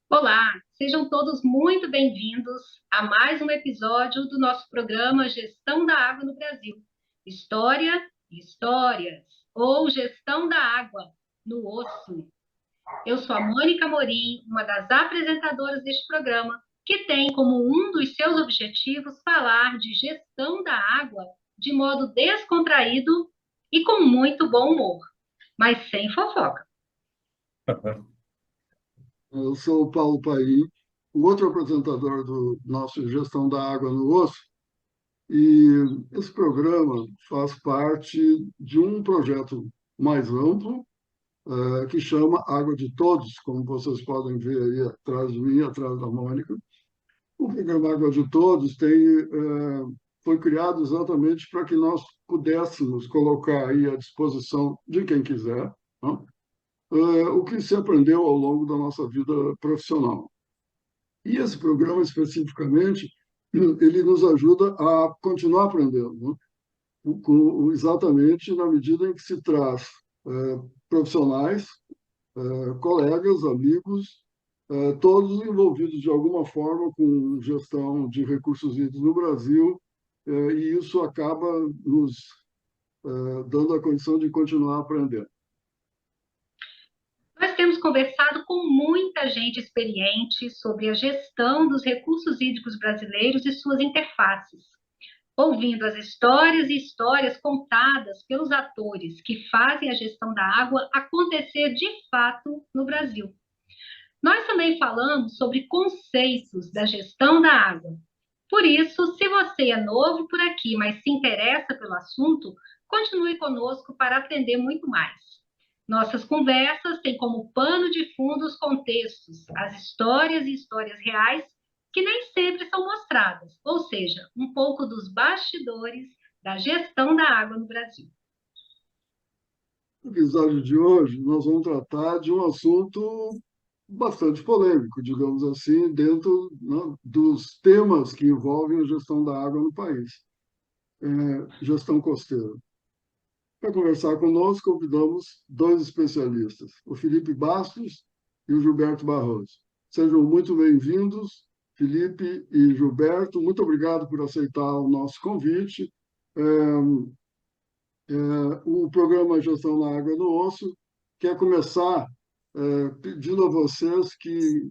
Olá, sejam todos muito bem-vindos a mais um episódio do nosso programa Gestão da Água no Brasil. História e Histórias, ou Gestão da Água no Osso. Eu sou a Mônica Amorim, uma das apresentadoras deste programa, que tem como um dos seus objetivos falar de gestão da água de modo descontraído e com muito bom humor, mas sem fofoca. Eu sou o Paulo Paim, o outro apresentador do nosso Gestão da Água no Osso, e esse programa faz parte de um projeto mais amplo, que chama Água de Todos, como vocês podem ver aí atrás de mim, atrás da Mônica. O programa Água de Todos foi criado exatamente para que nós pudéssemos colocar aí à disposição de quem quiser, né, o que se aprendeu ao longo da nossa vida profissional. E esse programa, especificamente, ele nos ajuda a continuar aprendendo, né? Exatamente na medida em que se traz profissionais, colegas, amigos, todos envolvidos de alguma forma com gestão de recursos hídricos no Brasil, e isso acaba nos dando a condição de continuar aprendendo. Nós temos conversado com muita gente experiente sobre a gestão dos recursos hídricos brasileiros e suas interfaces, ouvindo as histórias e histórias contadas pelos atores que fazem a gestão da água acontecer de fato no Brasil. Nós também falamos sobre conceitos da gestão da água. Por isso, se você é novo por aqui, mas se interessa pelo assunto, continue conosco para aprender muito mais. Nossas conversas têm como pano de fundo os contextos, as histórias e histórias reais que nem sempre são mostradas, ou seja, um pouco dos bastidores da gestão da água no Brasil. No episódio de hoje, nós vamos tratar de um assunto bastante polêmico, digamos assim, dentro, né, dos temas que envolvem a gestão da água no país, gestão costeira. Para conversar conosco, convidamos dois especialistas, o Felipe Bastos e o Gilberto Barroso. Sejam muito bem-vindos, Felipe e Gilberto. Muito obrigado por aceitar o nosso convite. O programa Gestão da Água no Osso quer começar pedindo a vocês que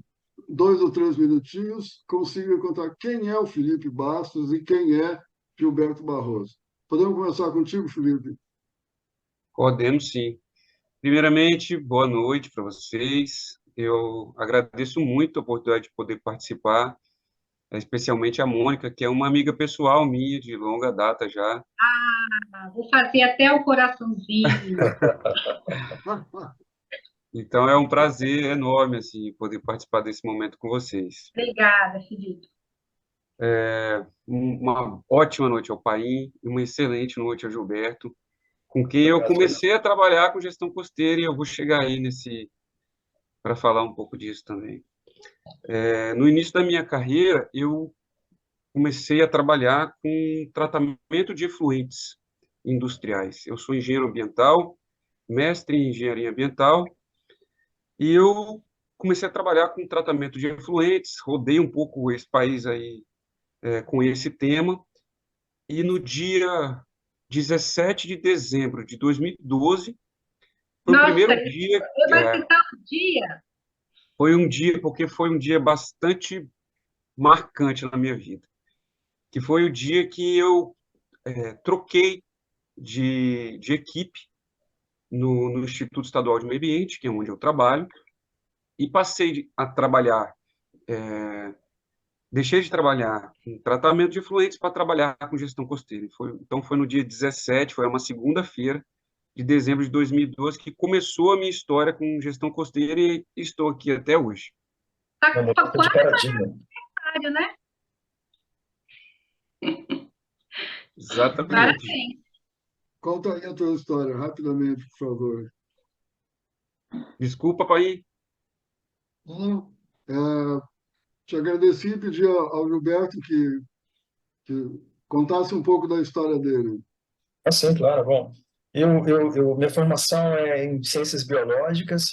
2 ou 3 minutinhos consigam contar quem é o Felipe Bastos e quem é Gilberto Barroso. Podemos começar contigo, Felipe? Podemos sim. Primeiramente, boa noite para vocês. Eu agradeço muito a oportunidade de poder participar, especialmente a Mônica, que é uma amiga pessoal minha de longa data já. Vou fazer até o coraçãozinho. Então é um prazer enorme assim poder participar desse momento com vocês. Obrigada, Felipe. Uma ótima noite ao Paim e uma excelente noite ao Gilberto, com quem eu comecei a trabalhar com gestão costeira, e eu vou chegar aí para falar um pouco disso também. No início da minha carreira, eu comecei a trabalhar com tratamento de efluentes industriais. Eu sou engenheiro ambiental, mestre em engenharia ambiental, e eu comecei a trabalhar com tratamento de efluentes, rodei um pouco esse país aí com esse tema, e no dia 17 de dezembro de 2012, foi o Nossa, primeiro dia, vai citar o dia. porque foi um dia bastante marcante na minha vida, que foi o dia que eu troquei de equipe no Instituto Estadual de Meio Ambiente, que é onde eu trabalho, e passei a trabalhar, deixei de trabalhar em tratamento de efluentes para trabalhar com gestão costeira. Então, foi no dia 17, foi uma segunda-feira de dezembro de 2012, que começou a minha história com gestão costeira, e estou aqui até hoje. Está quase aniversário, né? Exatamente. Parabéns. Conta aí a tua história, rapidamente, por favor. Desculpa, pai. Não, Te agradeci e pedi ao Gilberto que contasse um pouco da história dele. Sim, claro. Bom, minha formação é em ciências biológicas,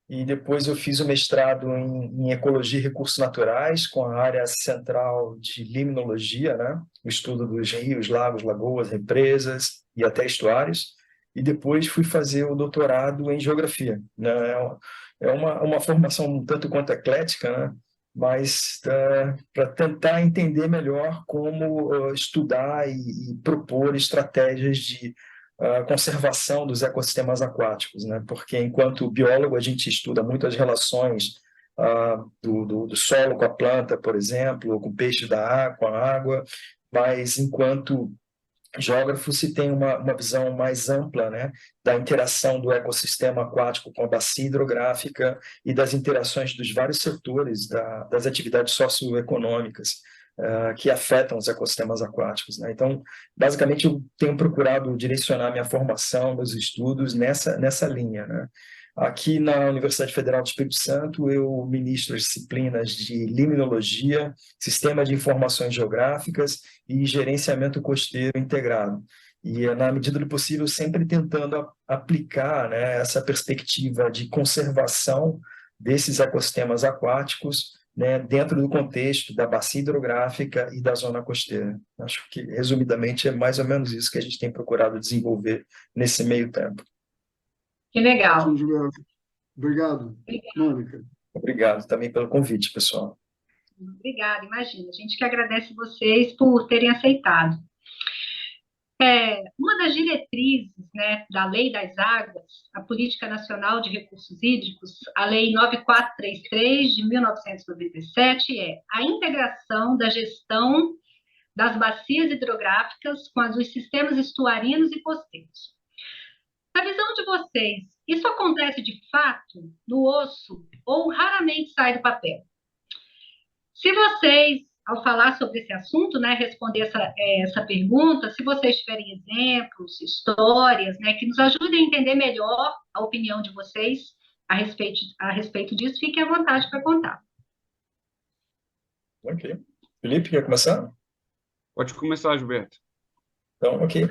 e depois eu fiz o mestrado em ecologia e recursos naturais, com a área central de limnologia, né? O estudo dos rios, lagos, lagoas, represas e até estuários. E depois fui fazer o doutorado em geografia, né? É uma formação um tanto quanto eclética, né? Mas para tentar entender melhor como estudar e propor estratégias de conservação dos ecossistemas aquáticos, né? Porque enquanto biólogo a gente estuda muito as relações do solo com a planta, por exemplo, ou com o peixe da água, com a água, mas enquanto geógrafo se tem uma visão mais ampla, né, da interação do ecossistema aquático com a bacia hidrográfica e das interações dos vários setores das atividades socioeconômicas que afetam os ecossistemas aquáticos, né? Então, basicamente, eu tenho procurado direcionar minha formação, meus estudos nessa linha, né? Aqui na Universidade Federal do Espírito Santo, eu ministro as disciplinas de limnologia, sistema de informações geográficas e gerenciamento costeiro integrado. E, na medida do possível, sempre tentando aplicar, né, essa perspectiva de conservação desses ecossistemas aquáticos, né, dentro do contexto da bacia hidrográfica e da zona costeira. Acho que, resumidamente, é mais ou menos isso que a gente tem procurado desenvolver nesse meio tempo. Que legal. Ótimo, Gilberto. Obrigado, Mônica. Obrigado também pelo convite, pessoal. Obrigada, imagina. A gente que agradece vocês por terem aceitado. Uma das diretrizes, né, da Lei das Águas, a Política Nacional de Recursos Hídricos, a Lei 9433 de 1997, é a integração da gestão das bacias hidrográficas com as dos sistemas estuarinos e costeiros. Na visão de vocês, isso acontece de fato no osso ou raramente sai do papel? Se vocês, ao falar sobre esse assunto, né, responder essa pergunta, se vocês tiverem exemplos, histórias, né, que nos ajudem a entender melhor a opinião de vocês a respeito disso, fiquem à vontade para contar. Ok. Felipe, quer começar? Pode começar, Gilberto. Então, ok.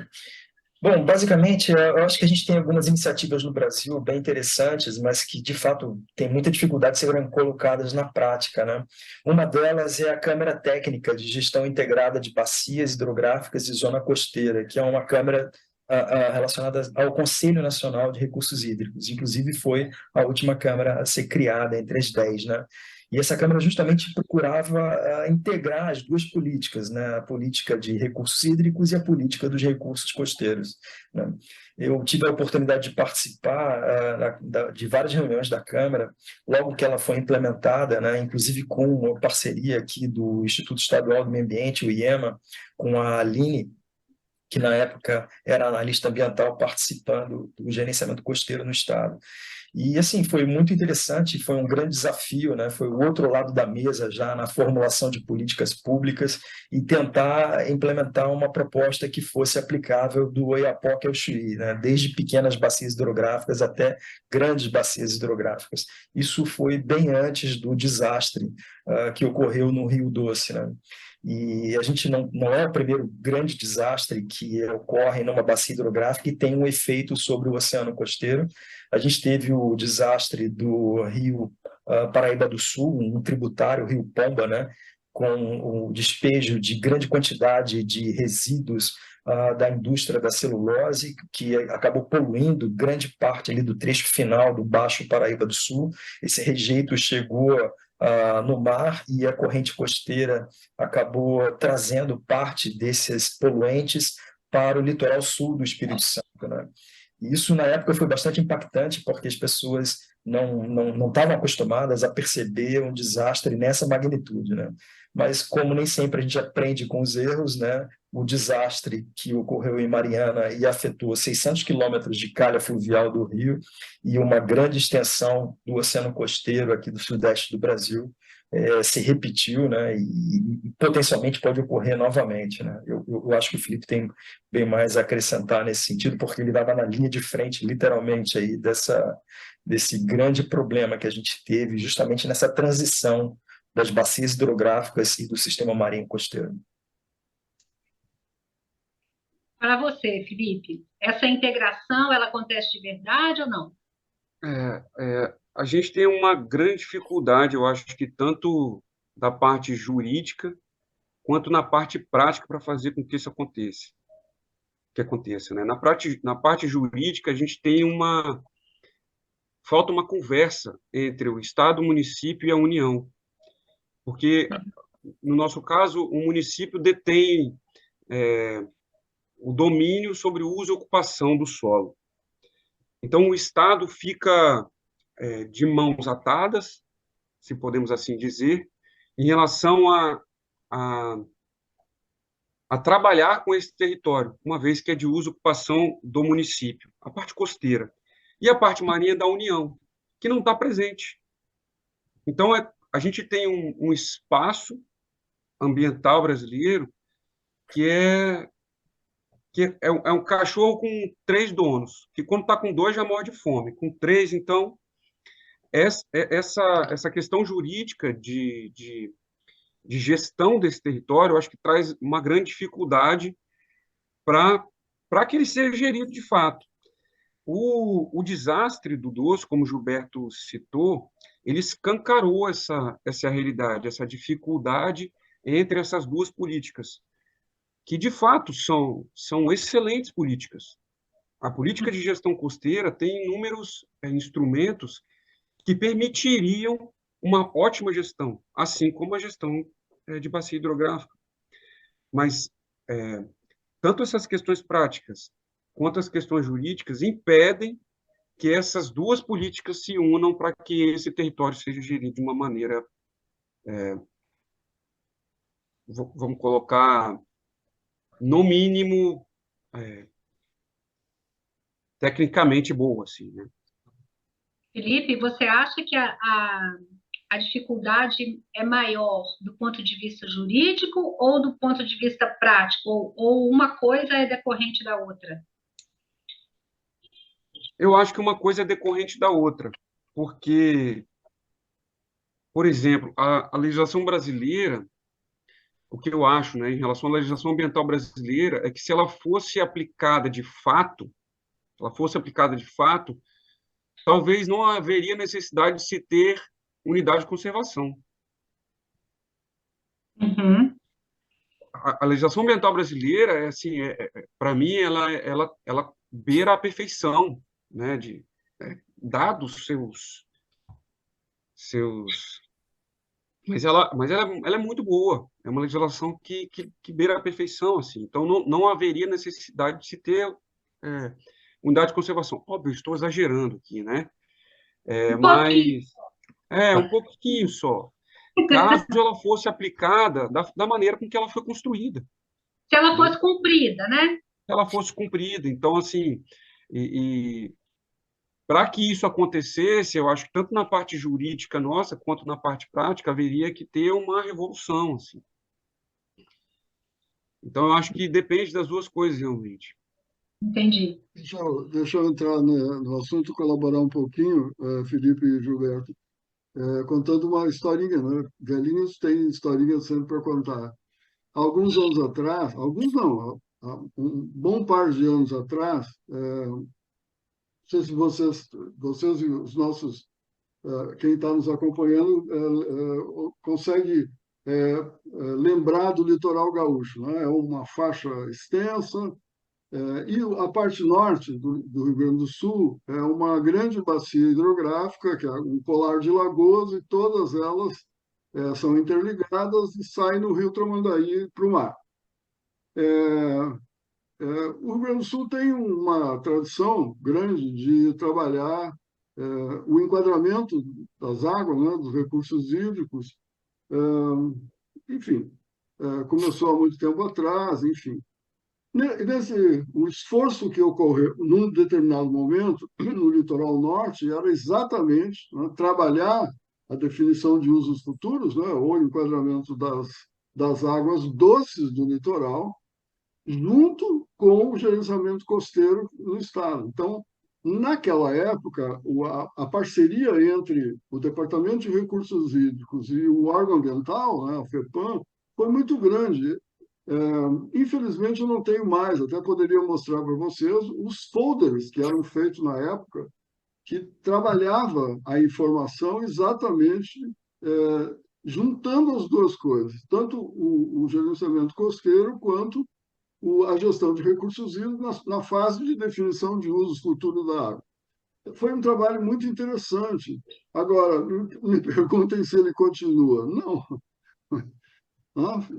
Bom, basicamente, eu acho que a gente tem algumas iniciativas no Brasil bem interessantes, mas que, de fato, tem muita dificuldade de serem colocadas na prática, né? Uma delas é a Câmara Técnica de Gestão Integrada de Bacias Hidrográficas e Zona Costeira, que é uma câmara relacionada ao Conselho Nacional de Recursos Hídricos. Inclusive, foi a última câmara a ser criada entre as 10, né? E essa Câmara justamente procurava integrar as duas políticas, né? A política de recursos hídricos e a política dos recursos costeiros, né? Eu tive a oportunidade de participar de várias reuniões da Câmara, logo que ela foi implementada, né? Inclusive com uma parceria aqui do Instituto Estadual do Meio Ambiente, o IEMA, com a Aline, que na época era analista ambiental participando do gerenciamento costeiro no estado. E, assim, foi muito interessante, foi um grande desafio, né? Foi o outro lado da mesa já na formulação de políticas públicas e tentar implementar uma proposta que fosse aplicável do Oiapoque ao Chuí, né? Desde pequenas bacias hidrográficas até grandes bacias hidrográficas. Isso foi bem antes do desastre que ocorreu no Rio Doce, né? E a gente não é o primeiro grande desastre que ocorre numa bacia hidrográfica e tem um efeito sobre o oceano costeiro. A gente teve o desastre do Rio Paraíba do Sul, um tributário, o Rio Pomba, né, com o despejo de grande quantidade de resíduos da indústria da celulose, que acabou poluindo grande parte ali do trecho final do Baixo Paraíba do Sul. Esse rejeito chegou no mar e a corrente costeira acabou trazendo parte desses poluentes para o litoral sul do Espírito Santo, né? E isso, na época, foi bastante impactante, porque as pessoas não estavam acostumadas a perceber um desastre nessa magnitude, né? Mas, como nem sempre a gente aprende com os erros, né? O desastre que ocorreu em Mariana e afetou 600 quilômetros de calha fluvial do rio e uma grande extensão do oceano costeiro aqui do sudeste do Brasil se repetiu, né, e potencialmente pode ocorrer novamente, né? Eu acho que o Felipe tem bem mais a acrescentar nesse sentido, porque ele estava na linha de frente, literalmente, aí desse grande problema que a gente teve justamente nessa transição das bacias hidrográficas e do sistema marinho costeiro. Para você, Felipe, essa integração, ela acontece de verdade ou não? A gente tem uma grande dificuldade, eu acho que tanto da parte jurídica quanto na parte prática para fazer com que isso aconteça, né? Na parte jurídica, a gente tem falta uma conversa entre o Estado, o município e a União, porque, no nosso caso, o município detém o domínio sobre o uso e ocupação do solo. Então, o Estado fica de mãos atadas, se podemos assim dizer, em relação a trabalhar com esse território, uma vez que é de uso e ocupação do município, a parte costeira. E a parte marinha da União, que não está presente. Então, a gente tem um espaço ambiental brasileiro que é um cachorro com 3 donos, que quando está com 2 já morre de fome, com 3, então, essa questão jurídica de gestão desse território, eu acho que traz uma grande dificuldade para que ele seja gerido de fato. O desastre do Doce, como o Gilberto citou, ele escancarou essa realidade, essa dificuldade entre essas duas políticas, que, de fato, são excelentes políticas. A política de gestão costeira tem inúmeros instrumentos que permitiriam uma ótima gestão, assim como a gestão de bacia hidrográfica. Mas tanto essas questões práticas quanto as questões jurídicas impedem que essas duas políticas se unam para que esse território seja gerido de uma maneira, vamos colocar, no mínimo, tecnicamente boa, assim, né? Felipe, você acha que a dificuldade é maior do ponto de vista jurídico ou do ponto de vista prático? Ou uma coisa é decorrente da outra? Eu acho que uma coisa é decorrente da outra, porque, por exemplo, a legislação brasileira, o que eu acho, né, em relação à legislação ambiental brasileira, é que se ela fosse aplicada de fato, talvez não haveria necessidade de se ter unidade de conservação. Uhum. A legislação ambiental brasileira, assim, para mim, ela beira a perfeição, né, dados seus. Mas ela é muito boa. É uma legislação que beira a perfeição, assim. Então, não haveria necessidade de se ter unidade de conservação. Óbvio, estou exagerando aqui, né? Um pouquinho. Mas um pouquinho só. Caso ela fosse aplicada da maneira com que ela foi construída. Se ela Né? fosse cumprida, né? Se ela fosse cumprida. Então, assim, para que isso acontecesse, eu acho que tanto na parte jurídica nossa, quanto na parte prática, haveria que ter uma revolução, assim. Então, eu acho que depende das duas coisas, realmente. Entendi. Deixa eu entrar no assunto, colaborar um pouquinho, Felipe e Gilberto, contando uma historinha, né? Velhinhos têm historinhas sempre para contar. Alguns anos atrás, alguns não, há um bom par de anos atrás, não sei se vocês e os nossos, quem está nos acompanhando, consegue lembrar do litoral gaúcho, né? É uma faixa extensa, e a parte norte do Rio Grande do Sul é uma grande bacia hidrográfica, que é um colar de lagoas, e todas elas são interligadas e saem no Rio Tramandaí para o mar. O Rio Grande do Sul tem uma tradição grande de trabalhar o enquadramento das águas, né, dos recursos hídricos, enfim, começou há muito tempo atrás, enfim. O esforço que ocorreu num determinado momento no litoral norte era exatamente, né, trabalhar a definição de usos futuros, né, ou enquadramento das águas doces do litoral, junto com o gerenciamento costeiro no Estado. Então, naquela época, a parceria entre o Departamento de Recursos Hídricos e o órgão ambiental, né, a FEPAM, foi muito grande. Infelizmente, eu não tenho mais, até poderia mostrar para vocês os folders que eram feitos na época, que trabalhava a informação exatamente juntando as duas coisas, tanto o gerenciamento costeiro quanto a gestão de recursos hídricos na fase de definição de usos futuros da água. Foi um trabalho muito interessante. Agora, me perguntem se ele continua. Não.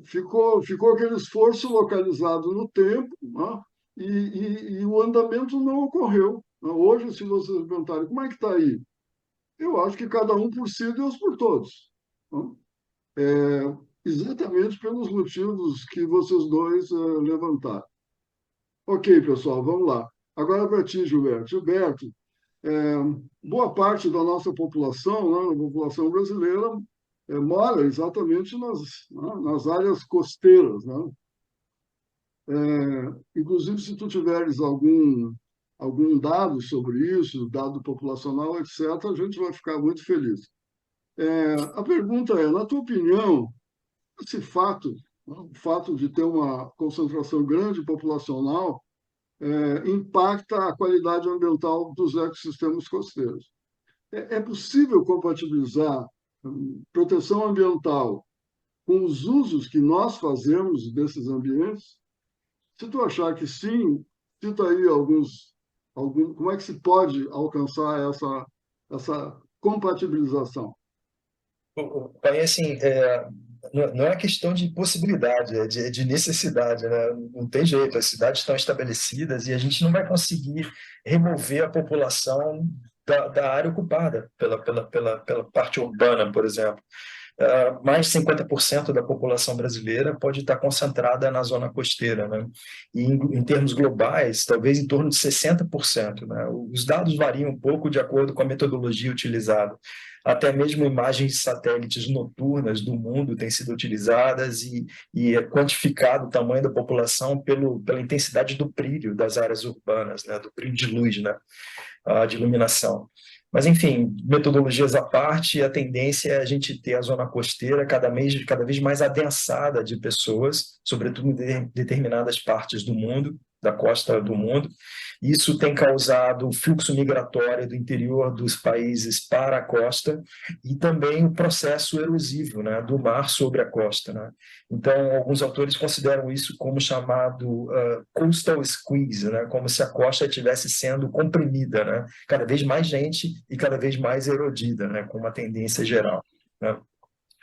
Ficou aquele esforço localizado no tempo, e o andamento não ocorreu. Hoje, se vocês perguntarem como é que está aí, eu acho que cada um por si e Deus por todos. Exatamente pelos motivos que vocês dois levantaram. Ok, pessoal, vamos lá. Agora para ti, Gilberto. Gilberto, boa parte da nossa população, né, a população brasileira, mora exatamente nas áreas costeiras, né? Inclusive, se tu tiveres algum dado sobre isso, dado populacional, etc., a gente vai ficar muito feliz. A pergunta é, na tua opinião, esse fato, né, o fato de ter uma concentração grande populacional, impacta a qualidade ambiental dos ecossistemas costeiros. É possível compatibilizar proteção ambiental com os usos que nós fazemos desses ambientes? Se tu achar que sim, cita aí como é que se pode alcançar essa compatibilização? Aí, assim, não é questão de possibilidade, é de necessidade, né? Não tem jeito, as cidades estão estabelecidas e a gente não vai conseguir remover a população da área ocupada pela parte urbana, por exemplo. Mais de 50% da população brasileira pode estar concentrada na zona costeira, né? E em termos globais, talvez em torno de 60%, né? Os dados variam um pouco de acordo com a metodologia utilizada. Até mesmo imagens de satélites noturnas do mundo têm sido utilizadas e é quantificado o tamanho da população pela intensidade do brilho das áreas urbanas, né? Do brilho de luz, né? De iluminação. Mas, enfim, metodologias à parte, a tendência é a gente ter a zona costeira cada vez mais adensada de pessoas, sobretudo em determinadas partes do mundo, da costa do mundo. Isso tem causado o fluxo migratório do interior dos países para a costa e também o processo erosivo, né, do mar sobre a costa, né? Então, alguns autores consideram isso como chamado coastal squeeze, né, como se a costa estivesse sendo comprimida, né? Cada vez mais gente e cada vez mais erodida, né, com uma tendência geral, né?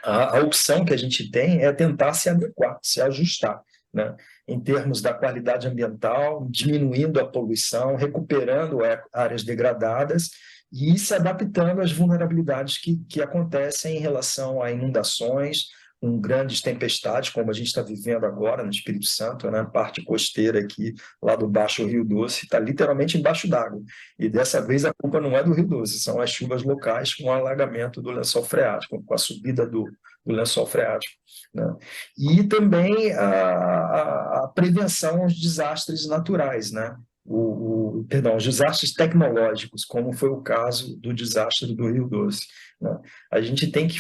A opção que a gente tem é tentar se adequar, se ajustar, né, em termos da qualidade ambiental, diminuindo a poluição, recuperando áreas degradadas e se adaptando às vulnerabilidades que acontecem em relação a inundações, com grandes tempestades, como a gente está vivendo agora no Espírito Santo, né? A parte costeira aqui, lá do Baixo Rio Doce, está literalmente embaixo d'água. E dessa vez a culpa não é do Rio Doce, são as chuvas locais com o alagamento do lençol freático, com a subida do lençol freático, né? E também a prevenção aos desastres naturais, né? Os desastres tecnológicos, como foi o caso do desastre do Rio Doce, né? A gente tem que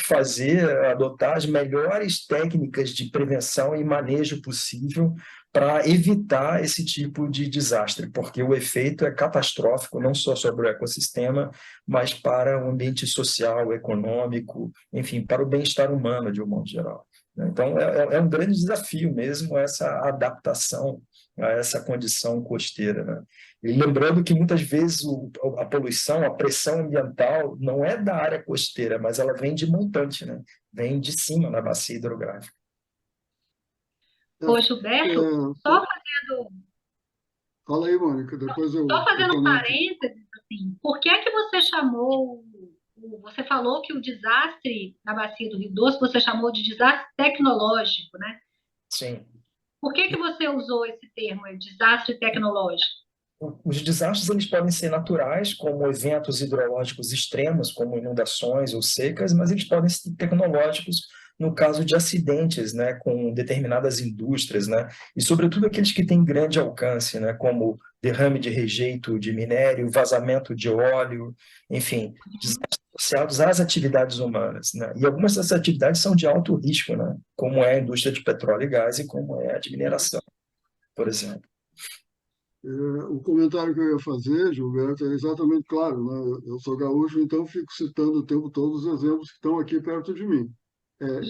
adotar as melhores técnicas de prevenção e manejo possível para evitar esse tipo de desastre, porque o efeito é catastrófico, não só sobre o ecossistema, mas para o ambiente social, econômico, enfim, para o bem-estar humano, de um modo geral. Então, é um grande desafio mesmo essa adaptação a essa condição costeira, né? E lembrando que muitas vezes a poluição, a pressão ambiental não é da área costeira, mas ela vem de montante, né? Vem de cima na bacia hidrográfica. Ô, Gilberto, só fazendo Fala aí, Mônica, depois eu um comento. parênteses, assim, por que que você chamou, você falou que o desastre na bacia do Rio Doce, você chamou de desastre tecnológico, né? Sim. Por que que você usou esse termo, desastre tecnológico? os desastres eles podem ser naturais, como eventos hidrológicos extremos, como inundações ou secas, mas eles podem ser tecnológicos no caso de acidentes, né, com determinadas indústrias, né, e sobretudo aqueles que têm grande alcance, né, como derrame de rejeito de minério, vazamento de óleo, enfim, desastres associados às atividades humanas, né, e algumas dessas atividades são de alto risco, né, como é a indústria de petróleo e gás e como é a de mineração, por exemplo. O comentário que eu ia fazer, Gilberto, é exatamente claro, né? Eu sou gaúcho, então fico citando o tempo todo os exemplos que estão aqui perto de mim.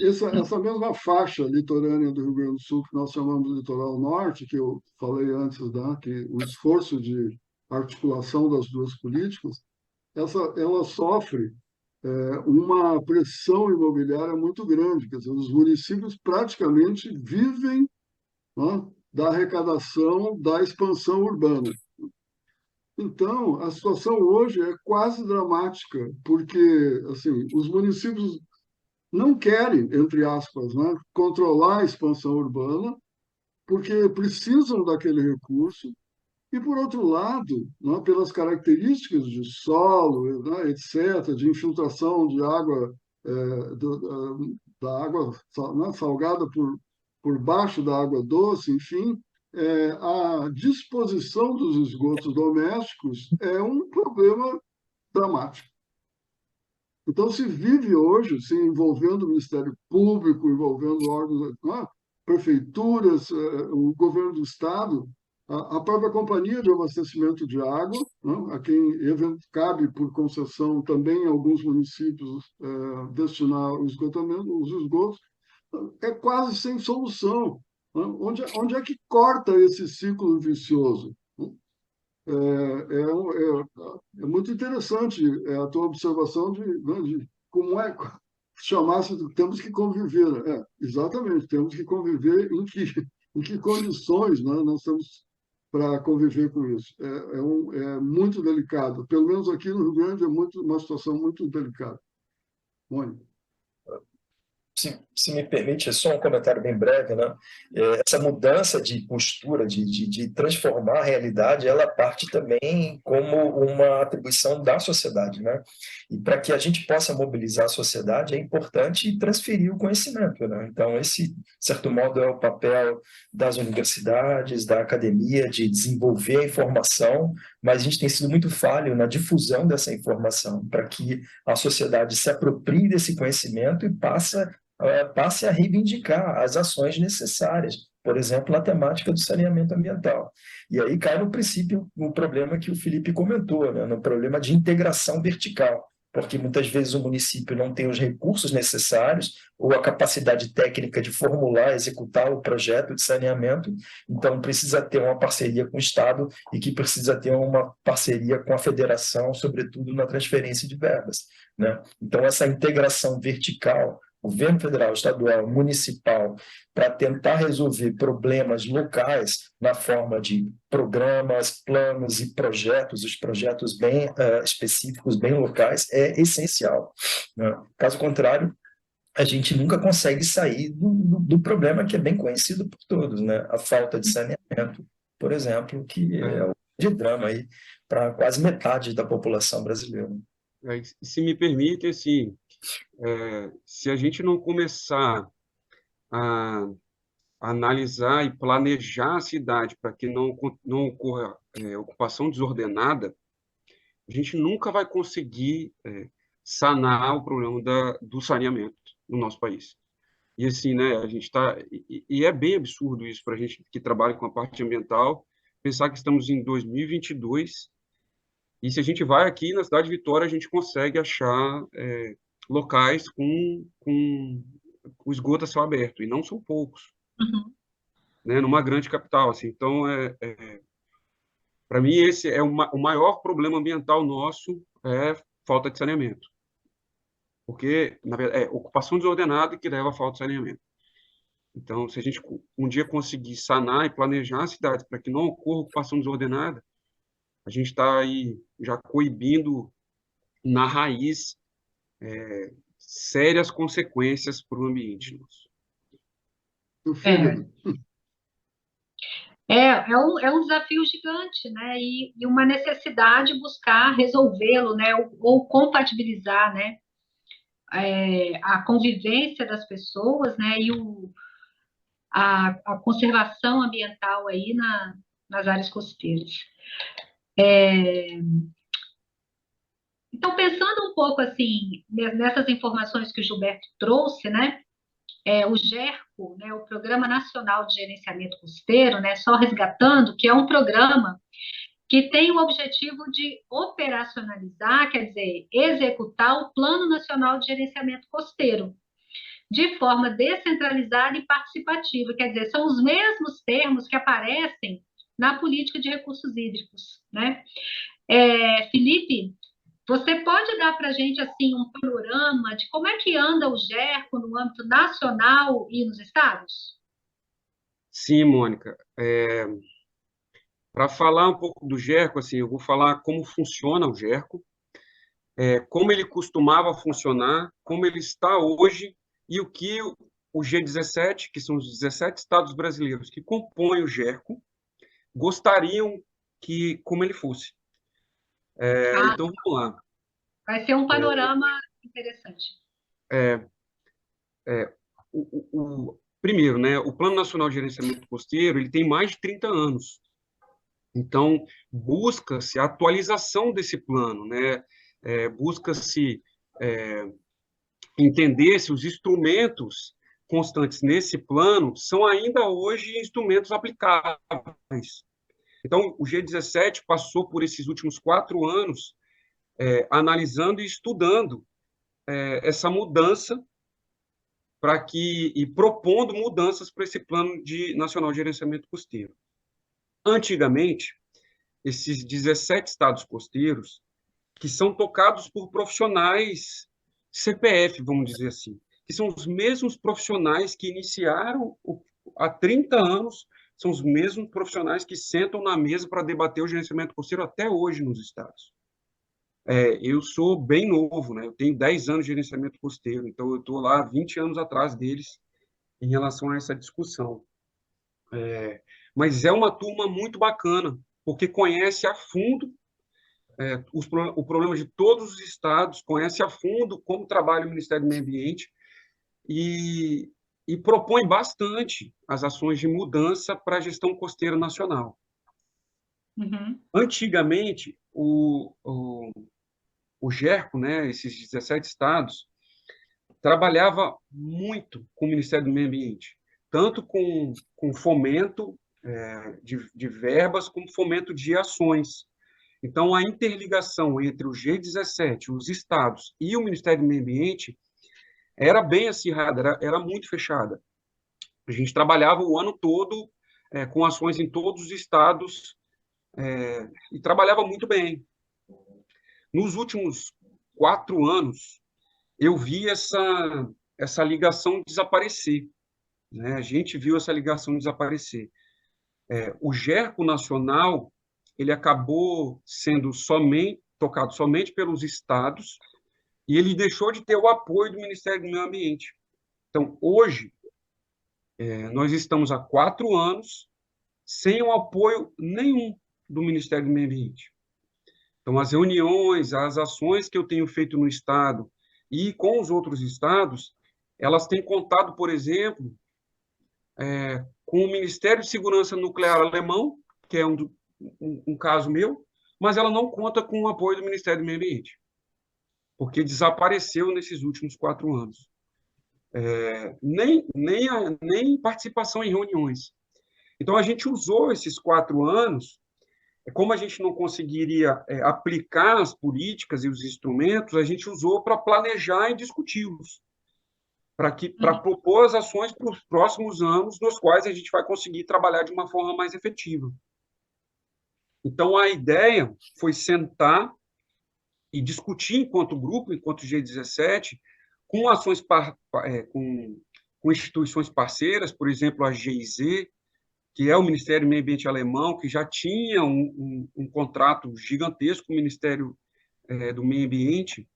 Essa mesma faixa litorânea do Rio Grande do Sul, que nós chamamos de litoral norte, que eu falei antes, né? Que o esforço de articulação das duas políticas, ela sofre uma pressão imobiliária muito grande. Quer dizer, os municípios praticamente vivem, né, da arrecadação da expansão urbana. Então, a situação hoje é quase dramática, porque assim, os municípios não querem, entre aspas, né, controlar a expansão urbana, porque precisam daquele recurso, e, por outro lado, né, pelas características de solo, né, etc., de infiltração de água, da água né, salgada por baixo da água doce, enfim, a disposição dos esgotos domésticos é um problema dramático. Então, se vive hoje, se envolvendo o Ministério Público, envolvendo órgãos, né, prefeituras, o governo do Estado, a própria companhia de abastecimento de água, né, a quem cabe por concessão também em alguns municípios destinar o esgotamento, os esgotos, é quase sem solução. Né? Onde é que corta esse ciclo vicioso? É muito interessante a tua observação né, de como chamasse, temos que conviver. Né? Exatamente, temos que conviver em que condições, né, nós estamos para conviver com isso. É muito delicado. Pelo menos aqui no Rio Grande é uma situação muito delicada. Mônica. Se me permite, só um comentário bem breve, né? Essa mudança de postura, de transformar a realidade, ela parte também como uma atribuição da sociedade, né? E para que a gente possa mobilizar a sociedade, é importante transferir o conhecimento, né? Então, esse, de certo modo, é o papel das universidades, da academia, de desenvolver a informação, mas a gente tem sido muito falho na difusão dessa informação, para que a sociedade se aproprie desse conhecimento e passe a reivindicar as ações necessárias, por exemplo, a temática do saneamento ambiental. E aí cai no princípio o problema que o Felipe comentou, né, no problema de integração vertical, porque muitas vezes o município não tem os recursos necessários ou a capacidade técnica de formular, executar o projeto de saneamento, então precisa ter uma parceria com o Estado e que precisa ter uma parceria com a federação, sobretudo na transferência de verbas, né? Então essa integração vertical, governo federal, estadual, municipal, para tentar resolver problemas locais na forma de programas, planos e projetos, os projetos bem específicos, bem locais, é essencial, né? Caso contrário, a gente nunca consegue sair do problema que é bem conhecido por todos, né? A falta de saneamento, por exemplo, que é o grande drama aí para quase metade da população brasileira. Se me permite, assim, se a gente não começar a analisar e planejar a cidade para que não ocorra ocupação desordenada, a gente nunca vai conseguir sanar o problema do saneamento no nosso país. E assim, né, a gente está... E é bem absurdo isso para a gente que trabalha com a parte ambiental, pensar que estamos em 2022 e se a gente vai aqui na cidade de Vitória, a gente consegue achar locais com o esgoto a céu aberto, e não são poucos, né, numa grande capital. Assim. Então, para mim, esse é o maior problema ambiental nosso, é falta de saneamento. Porque, na verdade, é ocupação desordenada que leva à falta de saneamento. Então, se a gente um dia conseguir sanar e planejar a cidade para que não ocorra ocupação desordenada, a gente está aí já coibindo na raiz sérias consequências para o ambiente nosso. O fígado. É um desafio gigante, né? E uma necessidade de buscar resolvê-lo, né? Ou compatibilizar, né? A convivência das pessoas, né? E a conservação ambiental aí nas áreas costeiras. Então, pensando um pouco assim nessas informações que o Gilberto trouxe, né? O GERCO, né? O Programa Nacional de Gerenciamento Costeiro, né? Só resgatando, que é um programa que tem o objetivo de operacionalizar, quer dizer, executar o Plano Nacional de Gerenciamento Costeiro, de forma descentralizada e participativa, quer dizer, são os mesmos termos que aparecem na política de recursos hídricos, né? Felipe, você pode dar para a gente assim um panorama de como é que anda o GERCO no âmbito nacional e nos estados? Sim, Mônica. Para falar um pouco do GERCO, assim, eu vou falar como funciona o GERCO, como ele costumava funcionar, como ele está hoje e o que o G17, que são os 17 estados brasileiros que compõem o GERCO, gostariam como ele fosse. Ah, Então, vamos lá. vai ser um panorama interessante. Primeiro, né, o Plano Nacional de Gerenciamento Costeiro ele tem mais de 30 anos. Então, busca-se a atualização desse plano, né? Busca-se entender se os instrumentos constantes nesse plano são ainda hoje instrumentos aplicáveis. Então, o G17 passou por esses últimos 4 anos analisando e estudando essa mudança e propondo mudanças para esse plano nacional de gerenciamento costeiro. Antigamente, esses 17 estados costeiros, que são tocados por profissionais CPF, vamos dizer assim, que são os mesmos profissionais que iniciaram há 30 anos, são os mesmos profissionais que sentam na mesa para debater o gerenciamento costeiro até hoje nos estados. Eu sou bem novo, né? Eu tenho 10 anos de gerenciamento costeiro, então eu estou lá 20 anos atrás deles em relação a essa discussão. Mas é uma turma muito bacana, porque conhece a fundo o problema de todos os estados, conhece a fundo como trabalha o Ministério do Meio Ambiente e, e propõe bastante as ações de mudança para a gestão costeira nacional. Uhum. Antigamente, o GERCO, né, esses 17 estados, trabalhava muito com o Ministério do Meio Ambiente, tanto com fomento de verbas, como fomento de ações. Então, a interligação entre o G17, os estados e o Ministério do Meio Ambiente era bem acirrada, era muito fechada. A gente trabalhava o ano todo com ações em todos os estados e trabalhava muito bem. Nos últimos 4 anos, eu vi essa ligação desaparecer. Né? A gente viu essa ligação desaparecer. O GERCO nacional ele acabou sendo tocado somente pelos estados e ele deixou de ter o apoio do Ministério do Meio Ambiente. Então, hoje, nós estamos há 4 anos sem o apoio nenhum do Ministério do Meio Ambiente. Então, as reuniões, as ações que eu tenho feito no Estado e com os outros estados, elas têm contado, por exemplo, com o Ministério de Segurança Nuclear alemão, que é um caso meu, mas ela não conta com o apoio do Ministério do Meio Ambiente, porque desapareceu nesses últimos 4 anos. Nem participação em reuniões. Então, a gente usou esses 4 anos, como a gente não conseguiria aplicar as políticas e os instrumentos, a gente usou para planejar e discuti-los, para propor as ações para os próximos anos, nos quais a gente vai conseguir trabalhar de uma forma mais efetiva. Então, a ideia foi sentar e discutir enquanto grupo, enquanto G17, com ações com instituições parceiras, por exemplo, a GIZ, que é o Ministério do Meio Ambiente alemão, que já tinha um contrato gigantesco com o Ministério do Meio Ambiente,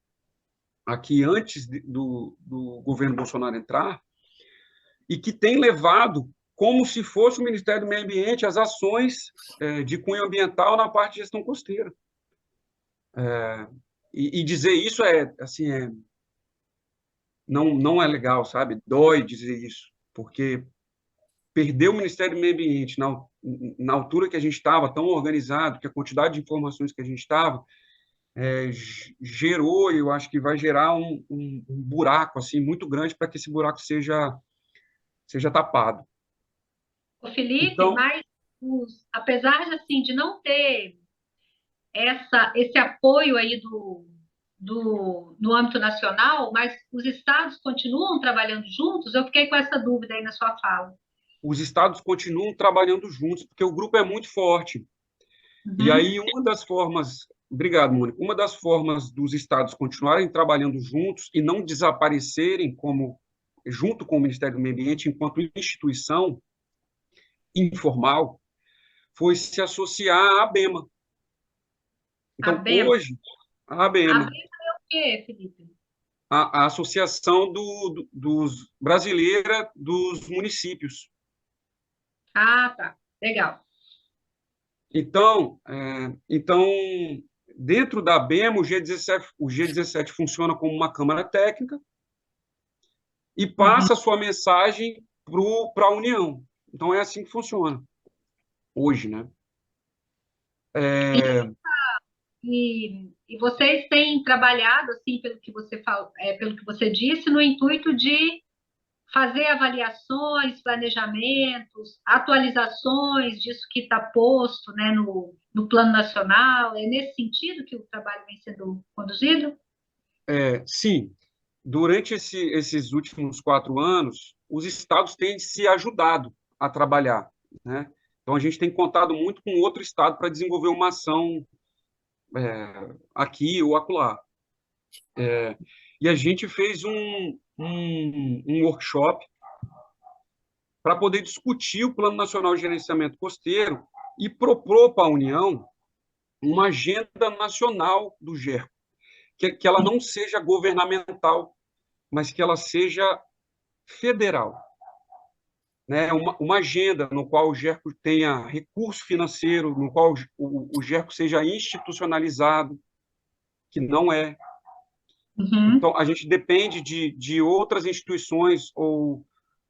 aqui antes do governo Bolsonaro entrar, e que tem levado como se fosse o Ministério do Meio Ambiente, as ações de cunho ambiental na parte de gestão costeira. E dizer isso não é legal, sabe? Dói dizer isso, porque perder o Ministério do Meio Ambiente na altura que a gente estava, tão organizado, que a quantidade de informações que a gente estava, gerou, eu acho que vai gerar um buraco assim muito grande para que esse buraco seja tapado. O Felipe, Então, mas apesar de, assim, de não ter esse apoio aí no âmbito nacional, mas os estados continuam trabalhando juntos? Eu fiquei com essa dúvida aí na sua fala. os estados continuam trabalhando juntos, porque o grupo é muito forte. E aí, uma das formas... Obrigado, Mônica. Uma das formas dos estados continuarem trabalhando juntos e não desaparecerem junto com o Ministério do Meio Ambiente enquanto instituição informal foi se associar à ABEMA. Então, ABEMA. hoje, a ABEMA... ABEMA é o quê, Felipe? A Associação dos Brasileira dos Municípios. Ah, tá. Legal. Então, dentro da ABEMA, o G17 funciona como uma câmara técnica e passa a sua mensagem para a União. Então, é assim que funciona hoje, né? E vocês têm trabalhado, assim, pelo que você disse, no intuito de fazer avaliações, planejamentos, atualizações disso que está posto, né, no plano nacional. É nesse sentido que o trabalho vem sendo conduzido? Sim. Durante esses últimos 4 anos, os estados têm se ajudado a trabalhar, né? Então, a gente tem contado muito com outro estado para desenvolver uma ação aqui ou acolá. E a gente fez um workshop para poder discutir o Plano Nacional de Gerenciamento Costeiro e propor para a União uma agenda nacional do GERCO, que ela não seja governamental, mas que ela seja federal, né? Uma agenda no qual o GERCO tenha recurso financeiro, no qual o GERCO seja institucionalizado, que não é. Então, a gente depende de outras instituições ou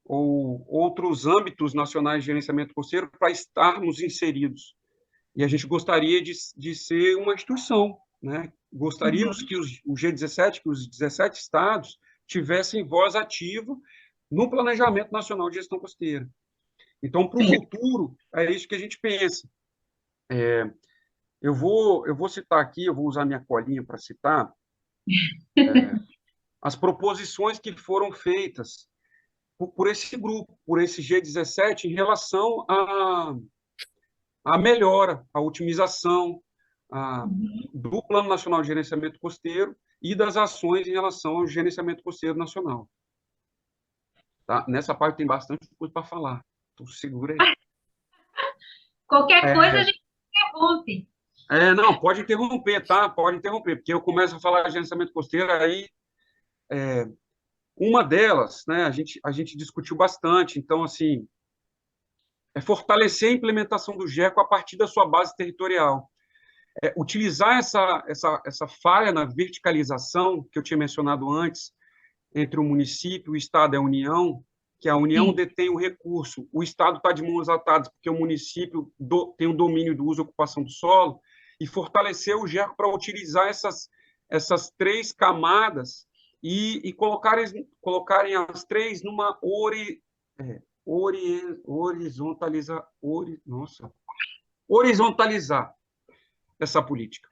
outros âmbitos nacionais de gerenciamento costeiro para estarmos inseridos. E a gente gostaria de ser uma instituição, né? Gostaríamos que o G17, que os 17 estados tivessem voz ativa no planejamento nacional de gestão costeira. Então, para o futuro, é isso que a gente pensa. Eu vou citar aqui, eu vou usar minha colinha para citar, as proposições que foram feitas por esse grupo, por esse G17, em relação à melhora, à otimização do Plano Nacional de Gerenciamento Costeiro e das ações em relação ao gerenciamento costeiro nacional. Tá? Nessa parte tem bastante coisa para falar. Então, segura aí. Qualquer coisa a gente interrompe. Não, pode interromper, tá? Pode interromper, porque eu começo a falar de gerenciamento costeiro, aí... uma delas, né, a gente discutiu bastante, então, assim, é fortalecer a implementação do GERCO a partir da sua base territorial. Utilizar essa falha na verticalização que eu tinha mencionado antes, entre o município, o Estado e a União, que a União detém o recurso, o Estado está de mãos atadas porque o município tem o domínio do uso e ocupação do solo, e fortalecer o GERCO para utilizar essas 3 camadas e colocarem as 3 numa horizontalizar essa política.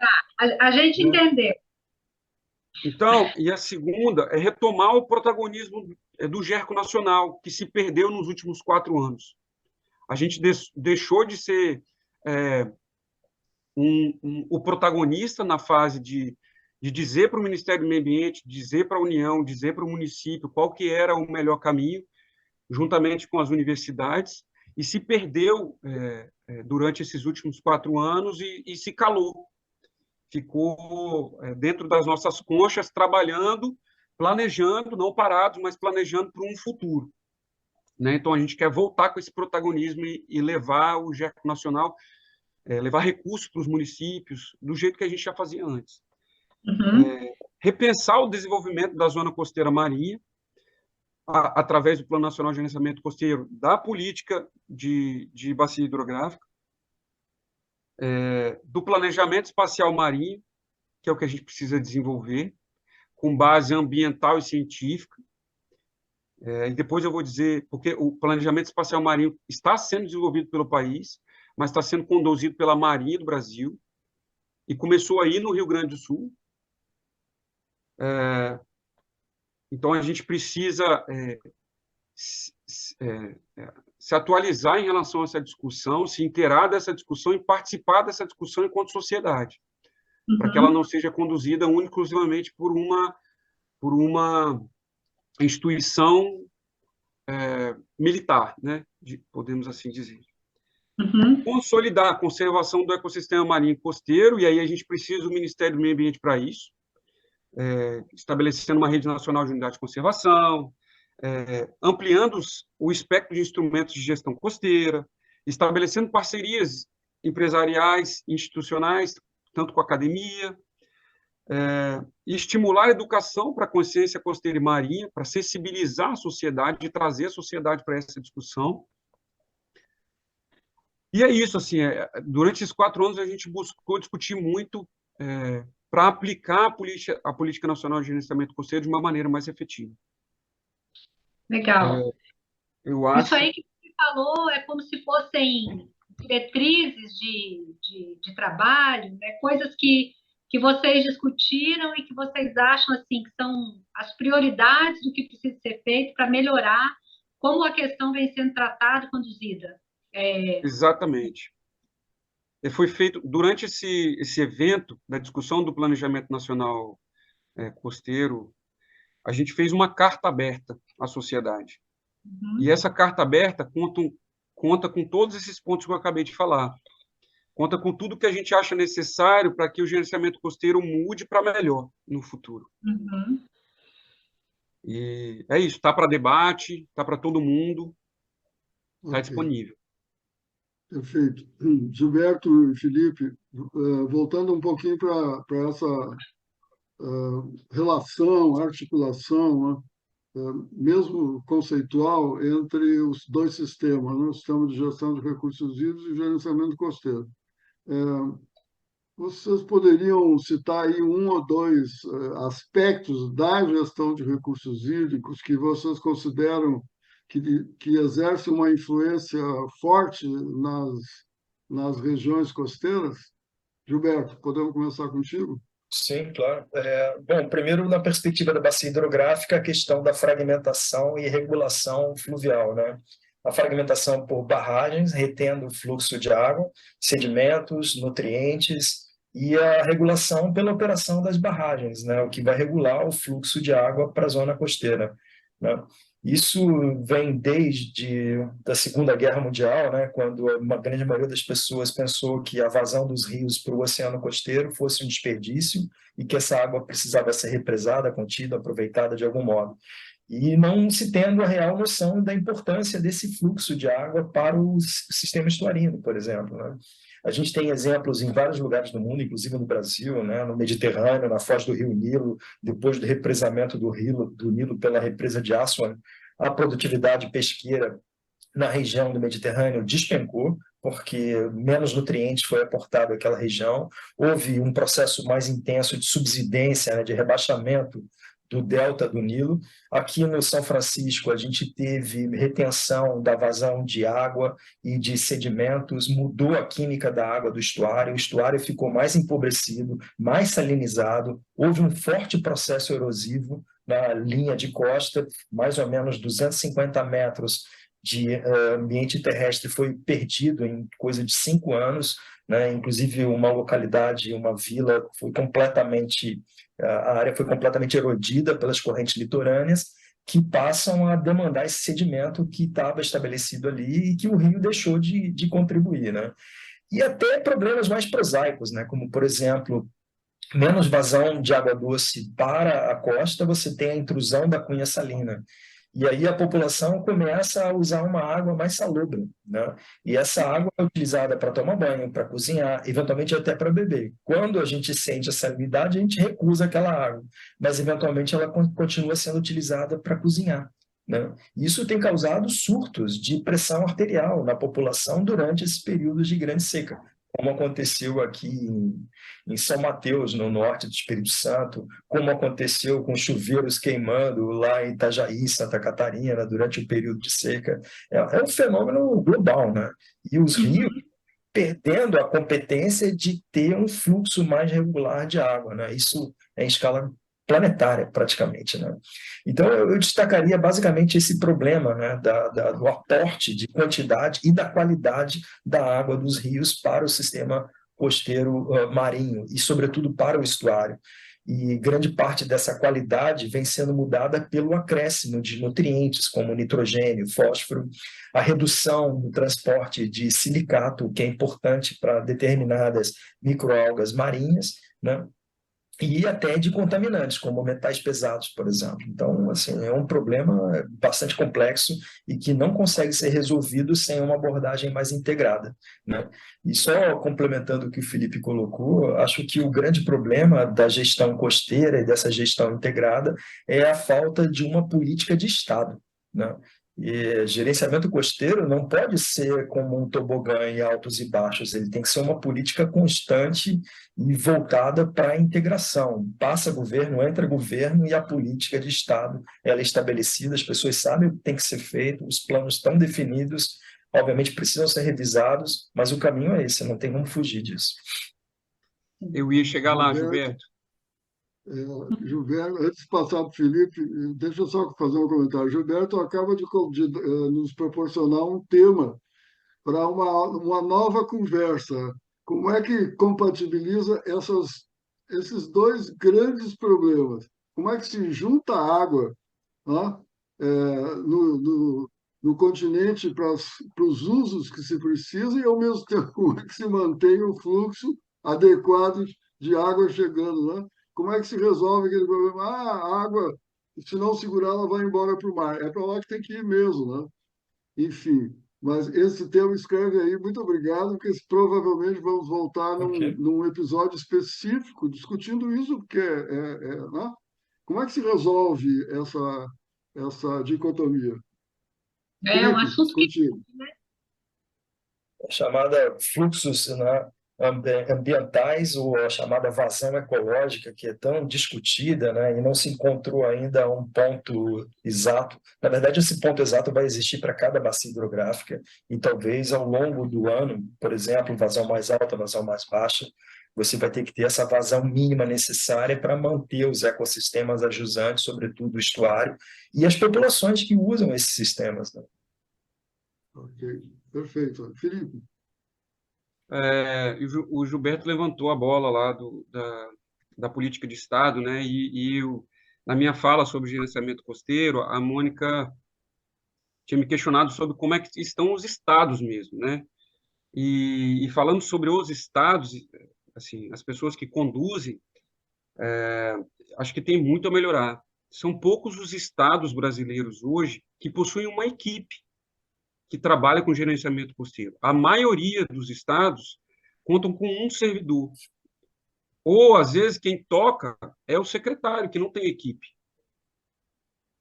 A gente entendeu. Então, e a segunda é retomar o protagonismo do GERCO nacional, que se perdeu nos últimos 4 anos. A gente deixou de ser o protagonista na fase de dizer para o Ministério do Meio Ambiente, dizer para a União, dizer para o município qual que era o melhor caminho, juntamente com as universidades, e se perdeu durante esses últimos 4 anos e se calou. Ficou dentro das nossas conchas, trabalhando, planejando, não parados, mas planejando para um futuro. né? Então, a gente quer voltar com esse protagonismo e levar o GERCO Nacional, levar recursos para os municípios, do jeito que a gente já fazia antes. Uhum. Repensar o desenvolvimento da zona costeira marinha, através do Plano Nacional de Gerenciamento Costeiro, da política de bacia hidrográfica, do planejamento espacial marinho, que é o que a gente precisa desenvolver, com base ambiental e científica. E depois eu vou dizer, porque o planejamento espacial marinho está sendo desenvolvido pelo país, mas está sendo conduzido pela Marinha do Brasil, e começou aí no Rio Grande do Sul. Então, a gente precisa se atualizar em relação a essa discussão, se inteirar dessa discussão e participar dessa discussão enquanto sociedade, para que ela não seja conduzida única e exclusivamente por uma instituição militar, né? Podemos assim dizer. Consolidar a conservação do ecossistema marinho costeiro, e aí a gente precisa do Ministério do Meio Ambiente para isso, estabelecendo uma rede nacional de unidade de conservação, ampliando o espectro de instrumentos de gestão costeira, estabelecendo parcerias empresariais, institucionais, tanto com a academia, e estimular a educação para a consciência costeira e marinha, para sensibilizar a sociedade e trazer a sociedade para essa discussão. E é isso, assim, durante esses 4 anos a gente buscou discutir muito para aplicar a Política Nacional de Gerenciamento Costeiro de uma maneira mais efetiva. Legal. Eu acho... Isso aí que você falou é como se fossem diretrizes de trabalho, né? Coisas que vocês discutiram e que vocês acham assim, que são as prioridades do que precisa ser feito para melhorar como a questão vem sendo tratada e conduzida. Exatamente. Foi feito, durante esse evento da discussão do Planejamento Nacional Costeiro, a gente fez uma carta aberta à sociedade. E essa carta aberta conta com todos esses pontos que eu acabei de falar. Conta com tudo que a gente acha necessário para que o gerenciamento costeiro mude para melhor no futuro. E é isso, está para debate, está para todo mundo, está disponível. Perfeito. Gilberto e Felipe, voltando um pouquinho para essa relação, articulação, né, mesmo conceitual, entre os dois sistemas, né, o sistema de gestão de recursos hídricos e o gerenciamento costeiro. Vocês poderiam citar aí 1 ou 2 aspectos da gestão de recursos hídricos que vocês consideram que exercem uma influência forte nas regiões costeiras? Gilberto, podemos começar contigo? Sim, claro. Bom, primeiro, na perspectiva da bacia hidrográfica, a questão da fragmentação e regulação fluvial, né? A fragmentação por barragens, retendo o fluxo de água, sedimentos, nutrientes, e a regulação pela operação das barragens, né? O que vai regular o fluxo de água para a zona costeira, né? Isso vem desde a Segunda Guerra Mundial, né, quando uma grande maioria das pessoas pensou que a vazão dos rios para o oceano costeiro fosse um desperdício e que essa água precisava ser represada, contida, aproveitada de algum modo. E não se tendo a real noção da importância desse fluxo de água para o sistema estuarino, por exemplo, né? A gente tem exemplos em vários lugares do mundo, inclusive no Brasil, né, no Mediterrâneo, na foz do rio Nilo, depois do represamento do Nilo pela represa de Aswan, a produtividade pesqueira na região do Mediterrâneo despencou, porque menos nutrientes foi aportado àquela região, houve um processo mais intenso de subsidência, né, de rebaixamento do delta do Nilo. Aqui no São Francisco, a gente teve retenção da vazão de água e de sedimentos, mudou a química da água do estuário, o estuário ficou mais empobrecido, mais salinizado, houve um forte processo erosivo na linha de costa, mais ou menos 250 metros de ambiente terrestre foi perdido em coisa de 5 anos, né? Inclusive uma localidade, uma vila, a área foi completamente erodida pelas correntes litorâneas, que passam a demandar esse sedimento que estava estabelecido ali e que o rio deixou de contribuir, né? E até problemas mais prosaicos, né? Como, por exemplo, menos vazão de água doce para a costa, você tem a intrusão da cunha salina. E aí a população começa a usar uma água mais salubre, né? E essa água é utilizada para tomar banho, para cozinhar, eventualmente até para beber. Quando a gente sente a salinidade, a gente recusa aquela água, mas eventualmente ela continua sendo utilizada para cozinhar, né? Isso tem causado surtos de pressão arterial na população durante esses períodos de grande seca, como aconteceu aqui em São Mateus, no norte do Espírito Santo, como aconteceu com chuveiros queimando lá em Itajaí, Santa Catarina, durante o período de seca. É um fenômeno global, né? E os rios Uhum. perdendo a competência de ter um fluxo mais regular de água, né? Isso é em escala planetária, praticamente, né? Então, eu destacaria basicamente esse problema, né, do aporte de quantidade e da qualidade da água dos rios para o sistema costeiro marinho e, sobretudo, para o estuário. E grande parte dessa qualidade vem sendo mudada pelo acréscimo de nutrientes, como nitrogênio, fósforo, a redução do transporte de silicato, que é importante para determinadas microalgas marinhas, né? E até de contaminantes, como metais pesados, por exemplo. Então, assim, é um problema bastante complexo e que não consegue ser resolvido sem uma abordagem mais integrada, né? E só complementando o que o Felipe colocou, acho que o grande problema da gestão costeira e dessa gestão integrada é a falta de uma política de Estado, né? E gerenciamento costeiro não pode ser como um tobogã em altos e baixos, ele tem que ser uma política constante e voltada para a integração. Passa governo, entra governo e a política de Estado ela é estabelecida, as pessoas sabem o que tem que ser feito, os planos estão definidos, obviamente precisam ser revisados, mas o caminho é esse, não tem como fugir disso. Eu ia chegar lá, Gilberto, Gilberto. Gilberto, antes de passar para o Felipe, deixa eu só fazer um comentário. Gilberto acaba de nos proporcionar um tema para uma nova conversa. Como é que compatibiliza esses dois grandes problemas? Como é que se junta a água, né, no continente para os usos que se precisa e, ao mesmo tempo, como é que se mantém o fluxo adequado de água chegando, né? Como é que se resolve aquele problema? Ah, a água, se não segurar, ela vai embora para o mar. É para lá que tem que ir mesmo, né? Enfim, mas esse tema escreve aí, muito obrigado, porque provavelmente vamos voltar Ok. num episódio específico discutindo isso, porque né? Como é que se resolve essa dicotomia? É um Felipe, assunto que contigo. A chamada fluxos, né, ambientais ou a chamada vazão ecológica, que é tão discutida, né, e não se encontrou ainda um ponto exato. Na verdade, esse ponto exato vai existir para cada bacia hidrográfica e talvez ao longo do ano, por exemplo, vazão mais alta, vazão mais baixa, você vai ter que ter essa vazão mínima necessária para manter os ecossistemas ajusantes, sobretudo o estuário, e as populações que usam esses sistemas, né? Ok, perfeito. Felipe, O Gilberto levantou a bola lá da política de Estado, né? Na minha fala sobre gerenciamento costeiro, a Mônica tinha me questionado sobre como é que estão os estados mesmo, né? E falando sobre os estados, assim, as pessoas que conduzem, acho que tem muito a melhorar. São poucos os estados brasileiros hoje que possuem uma equipe que trabalha com gerenciamento costeiro. A maioria dos estados contam com um servidor. Ou, às vezes, quem toca é o secretário, que não tem equipe,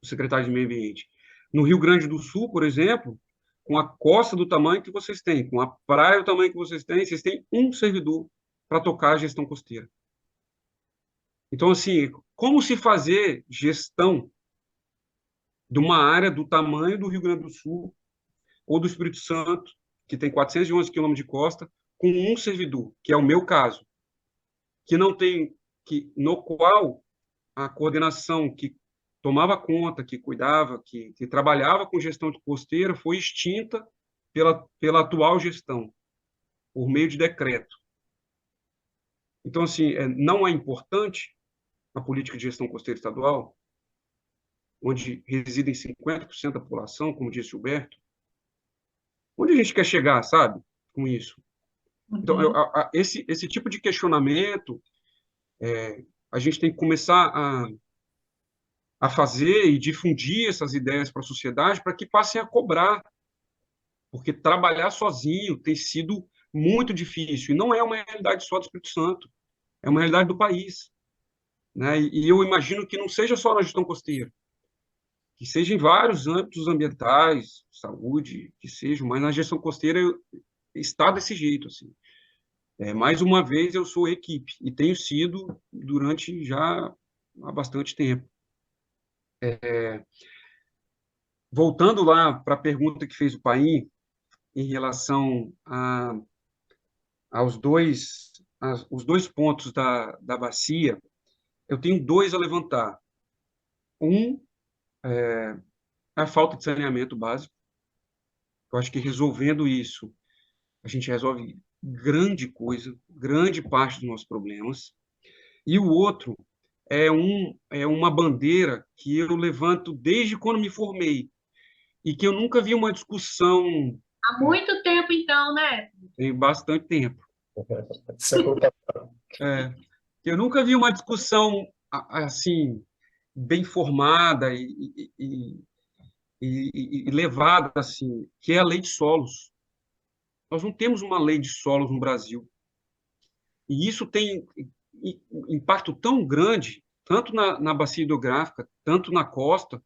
o secretário de Meio Ambiente. No Rio Grande do Sul, por exemplo, com a costa do tamanho que vocês têm, com a praia do tamanho que vocês têm um servidor para tocar a gestão costeira. Então, assim, como se fazer gestão de uma área do tamanho do Rio Grande do Sul ou do Espírito Santo, que tem 411 quilômetros de costa, com um servidor, que é o meu caso, que não tem, no qual a coordenação que tomava conta, que cuidava, que trabalhava com gestão de costeira foi extinta pela atual gestão, por meio de decreto. Então, assim, não é importante a política de gestão costeira estadual, onde residem 50% da população, como disse o Gilberto. Onde a gente quer chegar, sabe, com isso? Então, Uhum. esse tipo de questionamento, a gente tem que começar a a fazer e difundir essas ideias para a sociedade para que passem a cobrar, porque trabalhar sozinho tem sido muito difícil, e não é uma realidade só do Espírito Santo, é uma realidade do país, né? E eu imagino que não seja só na gestão costeira, que seja em vários âmbitos ambientais, saúde, que seja, mas na gestão costeira está desse jeito, assim. Mais uma vez, eu sou equipe, e tenho sido durante já há bastante tempo. Voltando lá para a pergunta que fez o Paim, em relação os dois pontos da bacia, eu tenho dois a levantar. Um, a falta de saneamento básico. Eu acho que resolvendo isso, a gente resolve grande coisa, grande parte dos nossos problemas. E o outro é uma bandeira que eu levanto desde quando me formei e que eu nunca vi uma discussão. Há muito tempo, então, né? Tem bastante tempo. Século passado. Eu nunca vi uma discussão assim bem formada e levada assim, que é a lei de solos. Nós não temos uma lei de solos no Brasil. E isso tem impacto tão grande, tanto na bacia hidrográfica, tanto na costa,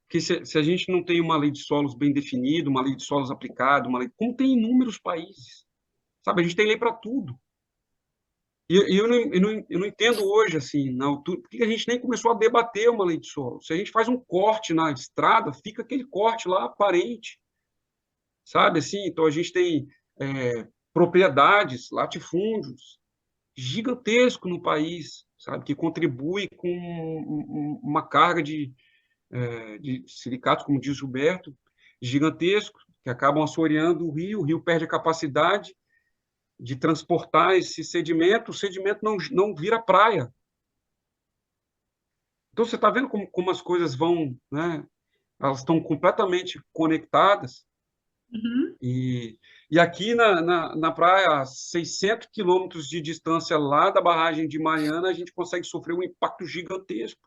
que se a gente não tem uma lei de solos bem definida, uma lei de solos aplicada, como tem em inúmeros países. Sabe, a gente tem lei para tudo. E eu não entendo hoje, assim, na altura, porque a gente nem começou a debater uma lei de solo. Se a gente faz um corte na estrada, fica aquele corte lá aparente, sabe? Assim, então a gente tem propriedades, latifúndios gigantescos no país, sabe? Que contribui com uma carga de silicatos, como diz Gilberto, gigantescos, que acabam assoreando o rio perde a capacidade de transportar esse sedimento, o sedimento não vira praia. Então, você está vendo como as coisas vão, né? Elas estão completamente conectadas. Uhum. E aqui na praia, a 600 quilômetros de distância lá da barragem de Mariana, a gente consegue sofrer um impacto gigantesco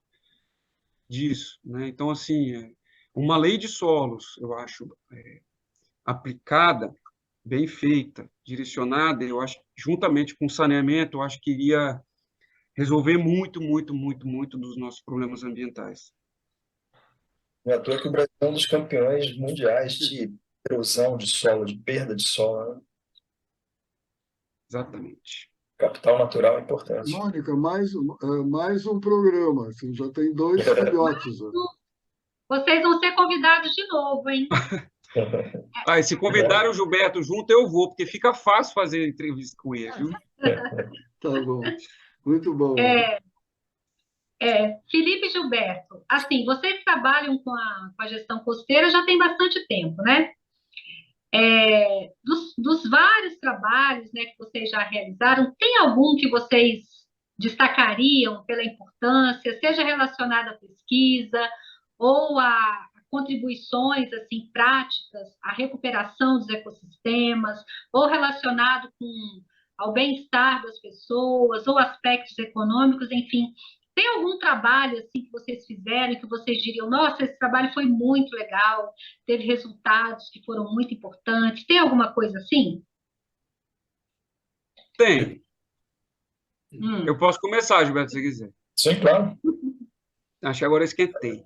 disso, né? Então, assim, uma lei de solos, eu acho, aplicada, bem feita, direcionada, eu acho, juntamente com saneamento, eu acho que iria resolver muito, muito, muito, muito dos nossos problemas ambientais. Não é à toa que o Brasil é um dos campeões mundiais de erosão de solo, de perda de solo, né? Exatamente. Capital natural é importante. Mônica, mais um programa, assim, já tem dois filhotes. Né? Vocês vão ser convidados de novo, hein? E se convidarem o Gilberto junto, eu vou, porque fica fácil fazer entrevista com ele, viu? Tá bom, muito bom. Felipe e Gilberto, assim, vocês trabalham com a gestão costeira já tem bastante tempo, né? Dos vários trabalhos, né, que vocês já realizaram, tem algum que vocês destacariam pela importância, seja relacionado à pesquisa ou a contribuições assim práticas à recuperação dos ecossistemas, ou relacionado ao bem-estar das pessoas, ou aspectos econômicos, enfim. Tem algum trabalho assim que vocês fizeram e que vocês diriam, nossa, esse trabalho foi muito legal, teve resultados que foram muito importantes? Tem alguma coisa assim? Tem. Eu posso começar, Gilberto, se você quiser. Sim, claro. Acho que agora eu esquentei.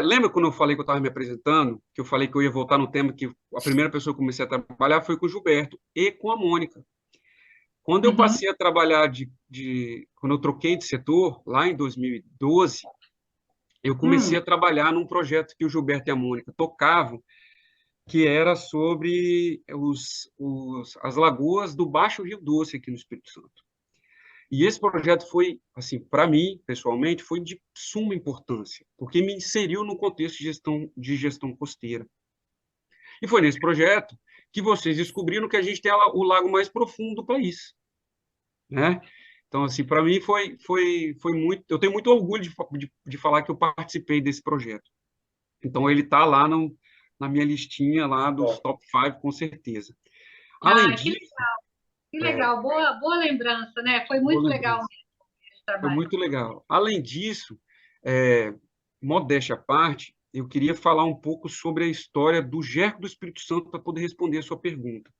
Lembra quando eu falei que eu estava me apresentando, que eu falei que eu ia voltar no tema que a primeira pessoa que eu comecei a trabalhar foi com o Gilberto e com a Mônica. Quando eu passei a trabalhar quando eu troquei de setor, lá em 2012, eu comecei a trabalhar num projeto que o Gilberto e a Mônica tocavam, que era sobre as lagoas do Baixo Rio Doce aqui no Espírito Santo. E esse projeto foi, assim, para mim, pessoalmente, foi de suma importância, porque me inseriu no contexto de gestão costeira. E foi nesse projeto que vocês descobriram que a gente tem o lago mais profundo do país, né? Então, assim, para mim foi muito... Eu tenho muito orgulho de falar que eu participei desse projeto. Então, ele está lá na minha listinha lá dos top 5, com certeza. Além disso... Que legal, boa lembrança, né? Foi muito legal Foi trabalho. muito legal. Além disso, é, modéstia à parte, eu queria falar um pouco sobre a história do Gerco do Espírito Santo para poder responder a sua pergunta.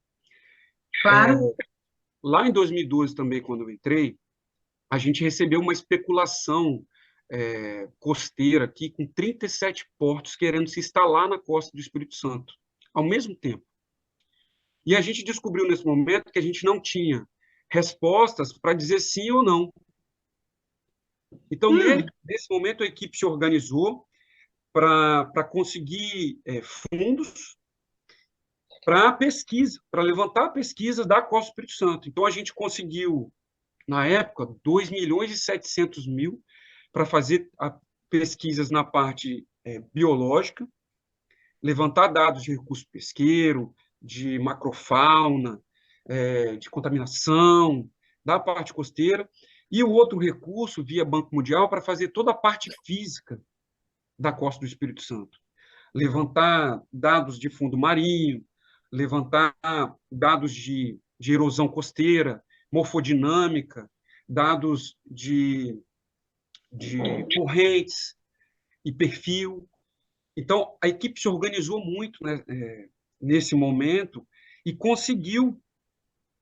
Claro. Lá em 2012 também, quando eu entrei, a gente recebeu uma especulação costeira aqui com 37 portos querendo se instalar na costa do Espírito Santo, ao mesmo tempo. E a gente descobriu nesse momento que a gente não tinha respostas para dizer sim ou não. Então, nesse momento, a equipe se organizou para conseguir fundos para pesquisa, para levantar a pesquisa da Costa do Espírito Santo. Então, a gente conseguiu, na época, 2.700.000 para fazer pesquisas na parte biológica, levantar dados de recurso pesqueiro, de macrofauna, de contaminação, da parte costeira, e o outro recurso, via Banco Mundial, para fazer toda a parte física da Costa do Espírito Santo. Levantar dados de fundo marinho, levantar dados de erosão costeira, morfodinâmica, dados de correntes e perfil. Então, a equipe se organizou muito, né, nesse momento e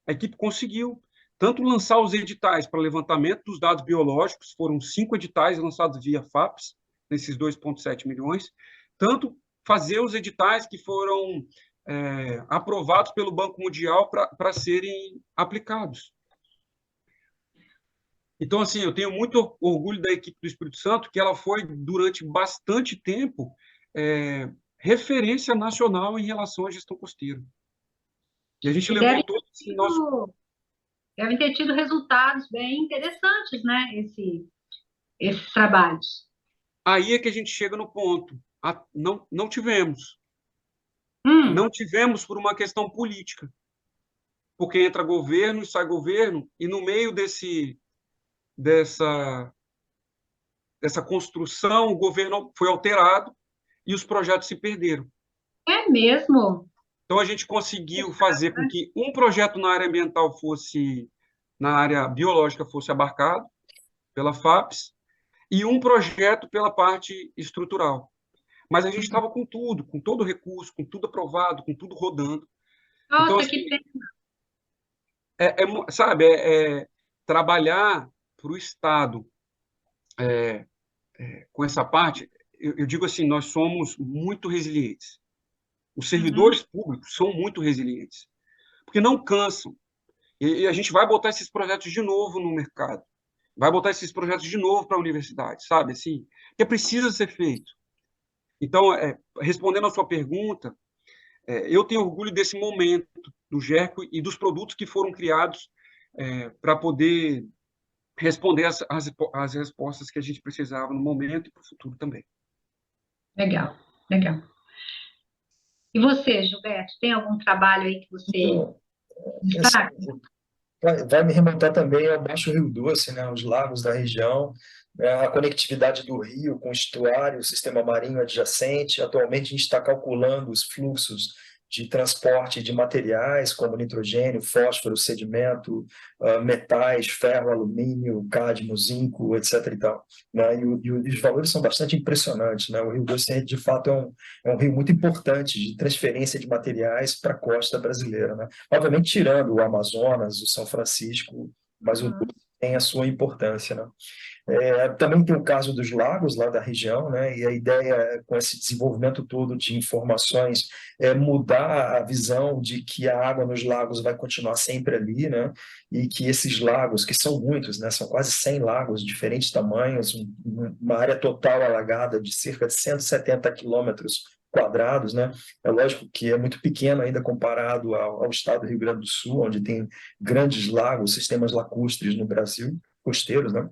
a equipe conseguiu tanto lançar os editais para levantamento dos dados biológicos, foram 5 editais lançados via FAPES, nesses 2,7 milhões, tanto fazer os editais que foram aprovados pelo Banco Mundial para serem aplicados. Então, assim, eu tenho muito orgulho da equipe do Espírito Santo, que ela foi, durante bastante tempo, referência nacional em relação à gestão costeira. E a gente levou todo esse nosso... Devem ter tido resultados bem interessantes, né, esses trabalhos. Aí é que a gente chega no ponto. Não tivemos. Não tivemos por uma questão política. Porque entra governo e sai governo, e no meio dessa construção, o governo foi alterado e os projetos se perderam. É mesmo? Então, a gente conseguiu fazer com que um projeto na área ambiental na área biológica fosse abarcado pela FAPES e um projeto pela parte estrutural. Mas a gente estava com tudo, com todo o recurso, com tudo aprovado, com tudo rodando. Nossa, então, assim, que pena. Sabe, trabalhar para o Estado com essa parte, eu digo assim, nós somos muito resilientes. Os servidores públicos são muito resilientes, porque não cansam. E a gente vai botar esses projetos de novo no mercado, vai botar esses projetos de novo para a universidade, sabe? Assim, que precisa ser feito. Então, respondendo à sua pergunta, eu tenho orgulho desse momento do GERCO e dos produtos que foram criados para poder responder as respostas que a gente precisava no momento e para o futuro também. Legal, legal. E você, Gilberto, tem algum trabalho aí que você destaca? Vai me remontar também ao Baixo Rio Doce, né, os lagos da região, né, a conectividade do rio com o estuário, o sistema marinho adjacente. Atualmente, a gente está calculando os fluxos de transporte de materiais como nitrogênio, fósforo, sedimento, metais, ferro, alumínio, cádmio, zinco, etc. e tal, né? E os valores são bastante impressionantes, né? O Rio Doce, de fato, é um rio muito importante de transferência de materiais para a costa brasileira, né? Obviamente, tirando o Amazonas, o São Francisco, mas o Doce tem a sua importância, né? Também tem o caso dos lagos lá da região, né? E a ideia com esse desenvolvimento todo de informações é mudar a visão de que a água nos lagos vai continuar sempre ali, né? E que esses lagos, que são muitos, né? São quase 100 lagos de diferentes tamanhos, uma área total alagada de cerca de 170 quilômetros quadrados, né? É lógico que é muito pequeno ainda comparado ao estado do Rio Grande do Sul, onde tem grandes lagos, sistemas lacustres no Brasil, costeiros, né?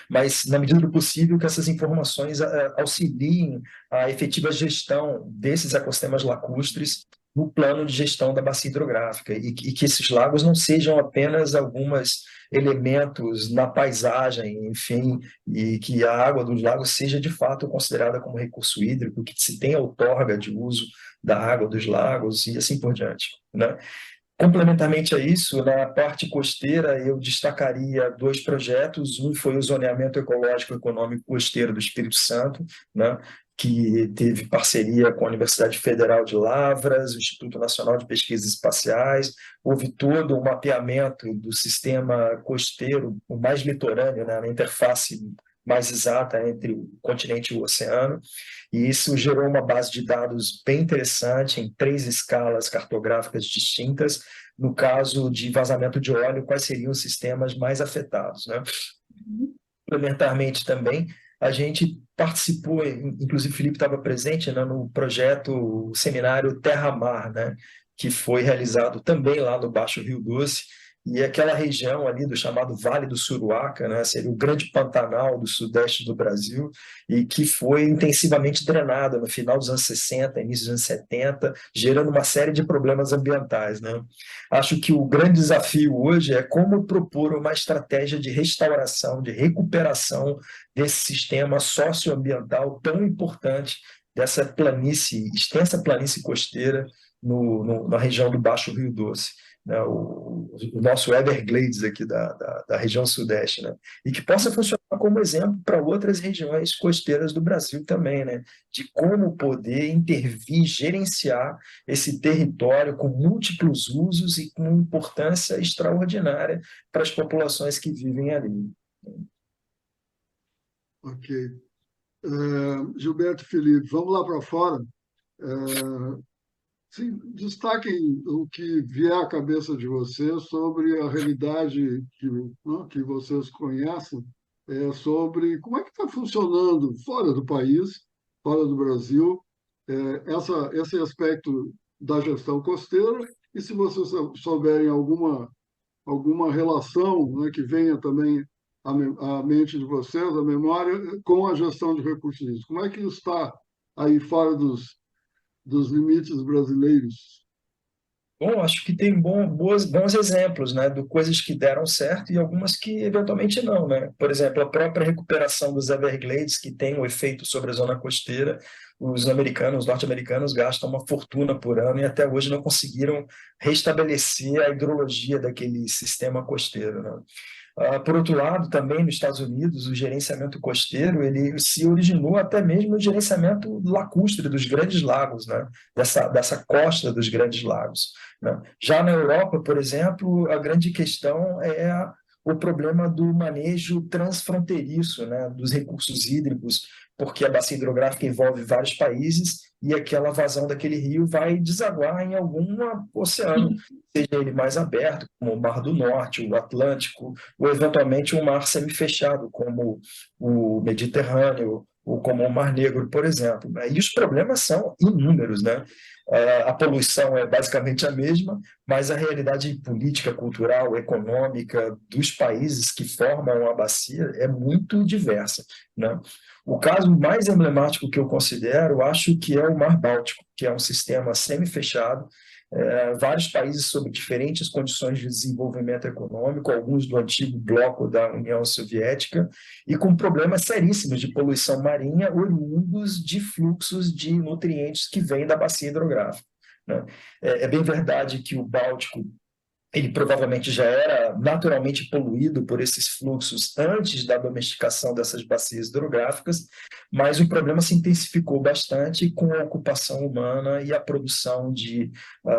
Mas, na medida do possível, que essas informações auxiliem a efetiva gestão desses ecossistemas lacustres no plano de gestão da bacia hidrográfica e que esses lagos não sejam apenas alguns elementos na paisagem, enfim, e que a água dos lagos seja, de fato, considerada como recurso hídrico, que se tenha outorga de uso da água dos lagos e assim por diante, né? Complementarmente a isso, na parte costeira, eu destacaria dois projetos. Um foi o Zoneamento Ecológico Econômico Costeiro do Espírito Santo, né, que teve parceria com a Universidade Federal de Lavras, o Instituto Nacional de Pesquisas Espaciais. Houve todo um mapeamento do sistema costeiro, o mais litorâneo, né, na interface mais exata entre o continente e o oceano, e isso gerou uma base de dados bem interessante em 3 escalas cartográficas distintas. No caso de vazamento de óleo, quais seriam os sistemas mais afetados, né? Complementarmente também, a gente participou, inclusive o Felipe estava presente, né, no projeto, o seminário Terra-Mar, né, que foi realizado também lá no Baixo Rio Doce, e aquela região ali do chamado Vale do Suruaca, né, seria o grande Pantanal do sudeste do Brasil, e que foi intensivamente drenada no final dos anos 60, início dos anos 70, gerando uma série de problemas ambientais, né. Acho que o grande desafio hoje é como propor uma estratégia de restauração, de recuperação desse sistema socioambiental tão importante, dessa planície, extensa planície costeira na região do Baixo Rio Doce, né? O nosso Everglades aqui da região sudeste, né? E que possa funcionar como exemplo para outras regiões costeiras do Brasil também, né? De como poder intervir, gerenciar esse território com múltiplos usos e com importância extraordinária para as populações que vivem ali. Ok. Gilberto e Felipe, vamos lá para fora. Sim, destaquem o que vier à cabeça de vocês sobre a realidade que vocês conhecem, sobre como é que está funcionando fora do país, fora do Brasil, esse aspecto da gestão costeira, e se vocês souberem alguma relação, né, que venha também à mente de vocês, à memória, com a gestão de recursos hídricos. Como é que está aí fora dos limites brasileiros? Bom, acho que tem bons exemplos, né, de coisas que deram certo e algumas que eventualmente não, né? Por exemplo, a própria recuperação dos Everglades, que tem um efeito sobre a zona costeira, os norte-americanos gastam uma fortuna por ano e até hoje não conseguiram restabelecer a hidrologia daquele sistema costeiro, né? Por outro lado, também nos Estados Unidos, o gerenciamento costeiro ele se originou até mesmo no gerenciamento lacustre dos grandes lagos, né? Dessa costa dos grandes lagos, né? Já na Europa, por exemplo, a grande questão é o problema do manejo transfronteiriço, né? Dos recursos hídricos, porque a bacia hidrográfica envolve vários países e aquela vazão daquele rio vai desaguar em algum oceano, seja ele mais aberto, como o Mar do Norte, o Atlântico, ou eventualmente um mar semifechado, como o Mediterrâneo, ou como o Mar Negro, por exemplo, né? E os problemas são inúmeros, né? A poluição é basicamente a mesma, mas a realidade política, cultural, econômica dos países que formam a bacia é muito diversa, né? O caso mais emblemático que eu considero, acho que é o Mar Báltico, que é um sistema semi-fechado, vários países sob diferentes condições de desenvolvimento econômico, alguns do antigo bloco da União Soviética, e com problemas seríssimos de poluição marinha oriundos de fluxos de nutrientes que vêm da bacia hidrográfica, né? É bem verdade que o Báltico ele provavelmente já era naturalmente poluído por esses fluxos antes da domesticação dessas bacias hidrográficas, mas o problema se intensificou bastante com a ocupação humana e a produção de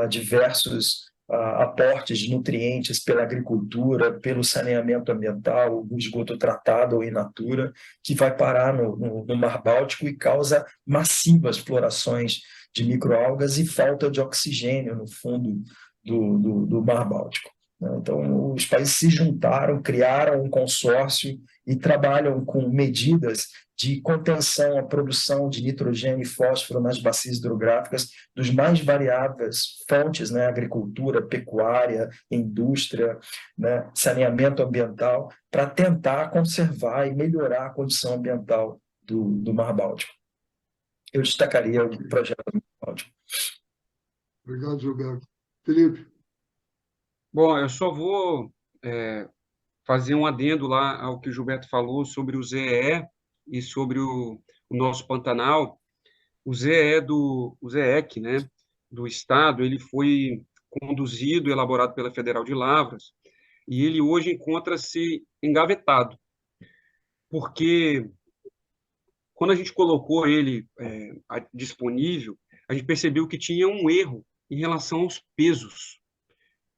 diversos aportes de nutrientes pela agricultura, pelo saneamento ambiental, o esgoto tratado ou in natura, que vai parar no Mar Báltico e causa massivas florações de microalgas e falta de oxigênio no fundo do Mar Báltico, né? Então, os países se juntaram, criaram um consórcio e trabalham com medidas de contenção à produção de nitrogênio e fósforo nas bacias hidrográficas dos mais variáveis fontes, né? Agricultura, pecuária, indústria, né? Saneamento ambiental, para tentar conservar e melhorar a condição ambiental do Mar Báltico. Eu destacaria o projeto do Mar Báltico. Obrigado, Gilberto. Felipe. Bom, eu só vou fazer um adendo lá ao que o Gilberto falou sobre o ZEE e sobre o nosso Pantanal. O ZEE o ZEEC, né, do Estado, ele foi conduzido e elaborado pela Federal de Lavras, e ele hoje encontra-se engavetado, porque quando a gente colocou ele disponível, a gente percebeu que tinha um erro em relação aos pesos.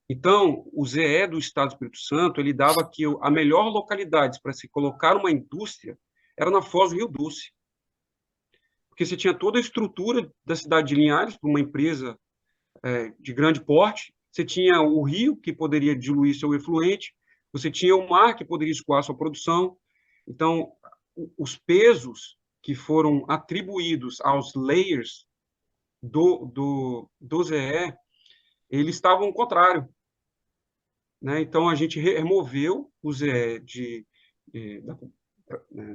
Então, o ZE do Estado do Espírito Santo, ele dava que a melhor localidade para se colocar uma indústria era na Foz do Rio Doce, porque você tinha toda a estrutura da cidade de Linhares, para uma empresa de grande porte, você tinha o rio, que poderia diluir seu efluente, você tinha o mar, que poderia escoar sua produção. Então, os pesos que foram atribuídos aos layers do ZE, eles estavam ao contrário, né? Então, a gente removeu o ZE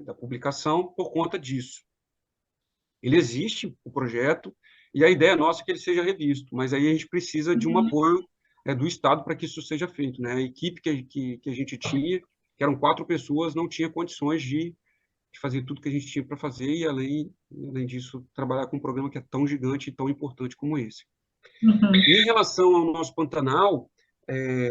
da publicação por conta disso. Ele existe, o projeto, e a ideia nossa é que ele seja revisto, mas aí a gente precisa de um apoio do Estado para que isso seja feito, né? A equipe que a gente tinha, que eram 4 pessoas, não tinha condições de fazer tudo que a gente tinha para fazer e, além disso, trabalhar com um programa que é tão gigante e tão importante como esse. Em relação ao nosso Pantanal,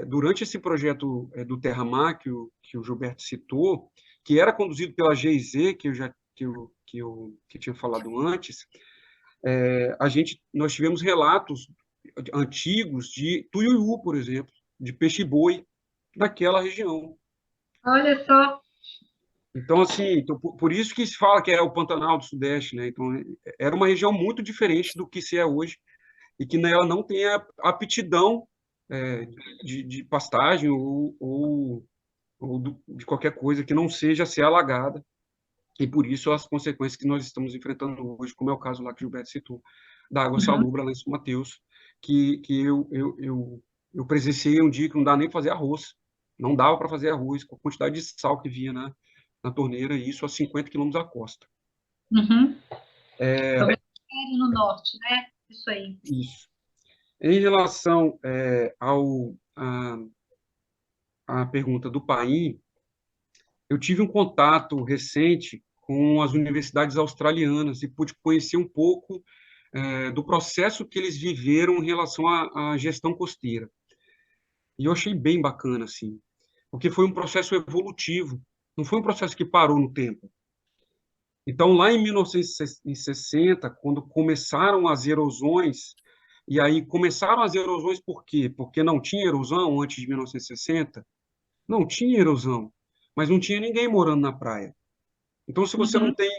durante esse projeto do Terra Mar, que o Gilberto citou, que era conduzido pela GIZ, que eu tinha falado antes, nós tivemos relatos antigos de tuiuiu, por exemplo, de peixe-boi naquela região. Olha só. Então, assim, por isso que se fala que é o Pantanal do Sudeste, né? Então, era uma região muito diferente do que se é hoje e que ela não tem a aptidão de pastagem ou de qualquer coisa que não seja ser alagada. E por isso as consequências que nós estamos enfrentando hoje, como é o caso lá que o Gilberto citou, da água salobra lá em São Mateus, que eu presenciei um dia que não dá nem para fazer arroz. Não dava para fazer arroz com a quantidade de sal que vinha na torneira, e isso a 50 quilômetros da costa. No norte, né? Isso aí. Isso. Em relação à pergunta do Paim, eu tive um contato recente com as universidades australianas e pude conhecer um pouco do processo que eles viveram em relação à gestão costeira. E eu achei bem bacana, assim, porque foi um processo evolutivo, não foi um processo que parou no tempo. Então, lá em 1960, quando começaram as erosões, e aí começaram as erosões por quê? Porque não tinha erosão antes de 1960? Não tinha erosão, mas não tinha ninguém morando na praia. Então, se você não tem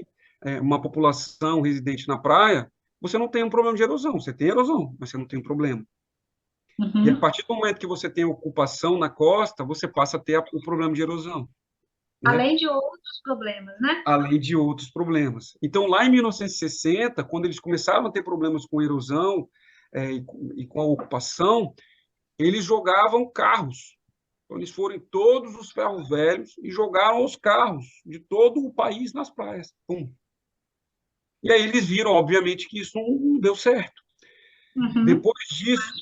uma população residente na praia, você não tem um problema de erosão. Você tem erosão, mas você não tem um problema. E a partir do momento que você tem ocupação na costa, você passa a ter o problema de erosão. Né? Além de outros problemas, né? Além de outros problemas. Então, lá em 1960, quando eles começaram a ter problemas com erosão e com a ocupação, eles jogavam carros. Então, eles foram em todos os ferros velhos e jogaram os carros de todo o país nas praias. Pum. E aí eles viram, obviamente, que isso não deu certo. Depois disso,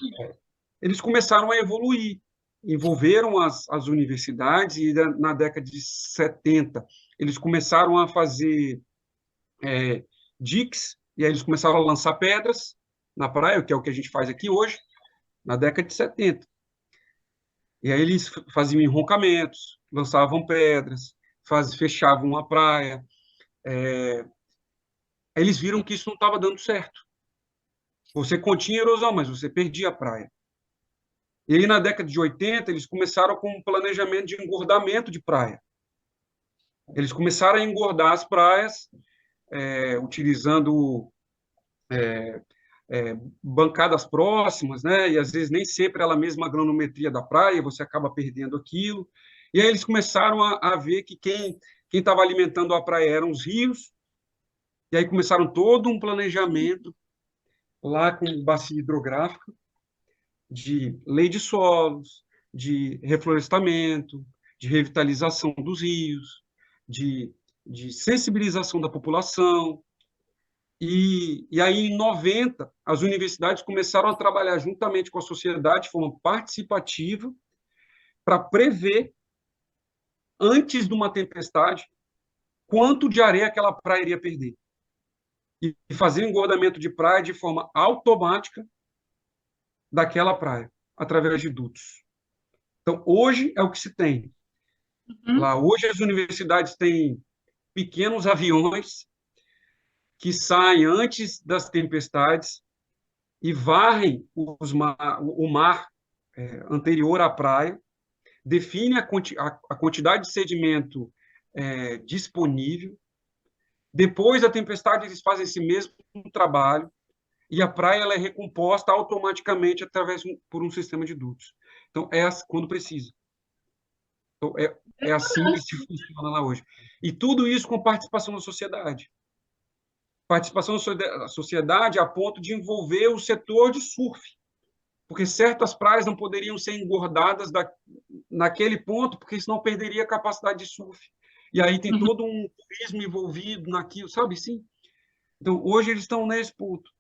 eles começaram a evoluir. Envolveram as universidades e, na década de 70, eles começaram a fazer diques, e aí eles começaram a lançar pedras na praia, que é o que a gente faz aqui hoje, na década de 70. E aí eles faziam enroncamentos, lançavam pedras, fechavam a praia. Aí eles viram que isso não estava dando certo. Você continha erosão, mas você perdia a praia. E aí, na década de 80, eles começaram com um planejamento de engordamento de praia. Eles começaram a engordar as praias, utilizando bancadas próximas, né? E às vezes nem sempre ela mesma granumetria da praia, você acaba perdendo aquilo. E aí eles começaram a ver que quem estava alimentando a praia eram os rios, e aí começaram todo um planejamento lá com bacia hidrográfica, de lei de solos, de reflorestamento, de revitalização dos rios, de sensibilização da população. E aí, em 90, as universidades começaram a trabalhar juntamente com a sociedade de forma participativa para prever, antes de uma tempestade, quanto de areia aquela praia iria perder. E fazer engordamento de praia de forma automática daquela praia. através de dutos. Então, hoje é o que se tem. Lá, hoje as universidades têm pequenos aviões que saem antes das tempestades e varrem o mar anterior à praia, define a quantidade de sedimento disponível. Depois da tempestade, eles fazem esse mesmo trabalho e a praia ela é recomposta automaticamente por um sistema de dutos. Então, é quando precisa. Então, é assim que se funciona lá hoje. E tudo isso com participação da sociedade. Participação da sociedade a ponto de envolver o setor de surf, porque certas praias não poderiam ser engordadas naquele ponto, porque senão perderia a capacidade de surf. E aí tem todo um turismo envolvido naquilo, sabe? Sim. Então, hoje eles estão nesse ponto.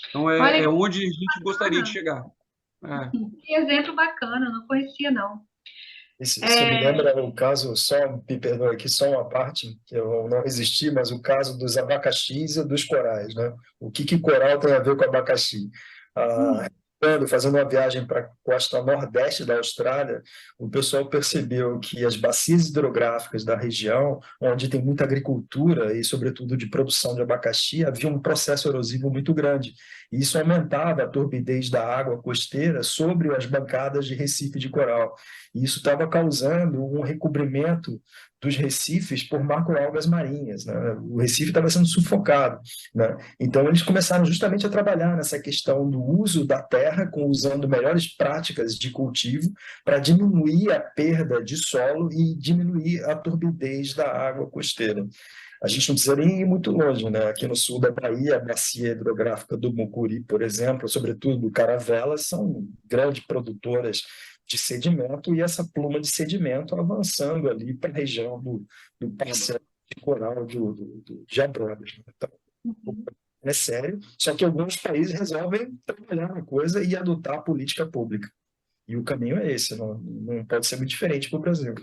Então, é onde a gente gostaria de chegar. Que exemplo bacana, não conhecia, não. Isso me lembra o caso, me perdoa aqui, só uma parte, que eu não resisti, mas o caso dos abacaxis e dos corais, né? O que coral tem a ver com abacaxi? Fazendo uma viagem para a costa nordeste da Austrália, o pessoal percebeu que as bacias hidrográficas da região, onde tem muita agricultura e, sobretudo, de produção de abacaxi, havia um processo erosivo muito grande. E isso aumentava a turbidez da água costeira sobre as bancadas de recife de coral. E isso estava causando um recobrimento dos recifes por macroalgas marinhas, né? O recife estava sendo sufocado, né? Então, eles começaram justamente a trabalhar nessa questão do uso da terra, usando melhores práticas de cultivo para diminuir a perda de solo e diminuir a turbidez da água costeira. A gente não precisa nem ir muito longe, né? Aqui no sul da Bahia, a bacia hidrográfica do Mucuri, por exemplo, sobretudo do Caravelas, são grandes produtoras de sedimento, e essa pluma de sedimento avançando ali para a região do parceiro de coral de Abrodas. Então, é sério, só que alguns países resolvem trabalhar na coisa e adotar a política pública. E o caminho é esse, não pode ser muito diferente para o Brasil.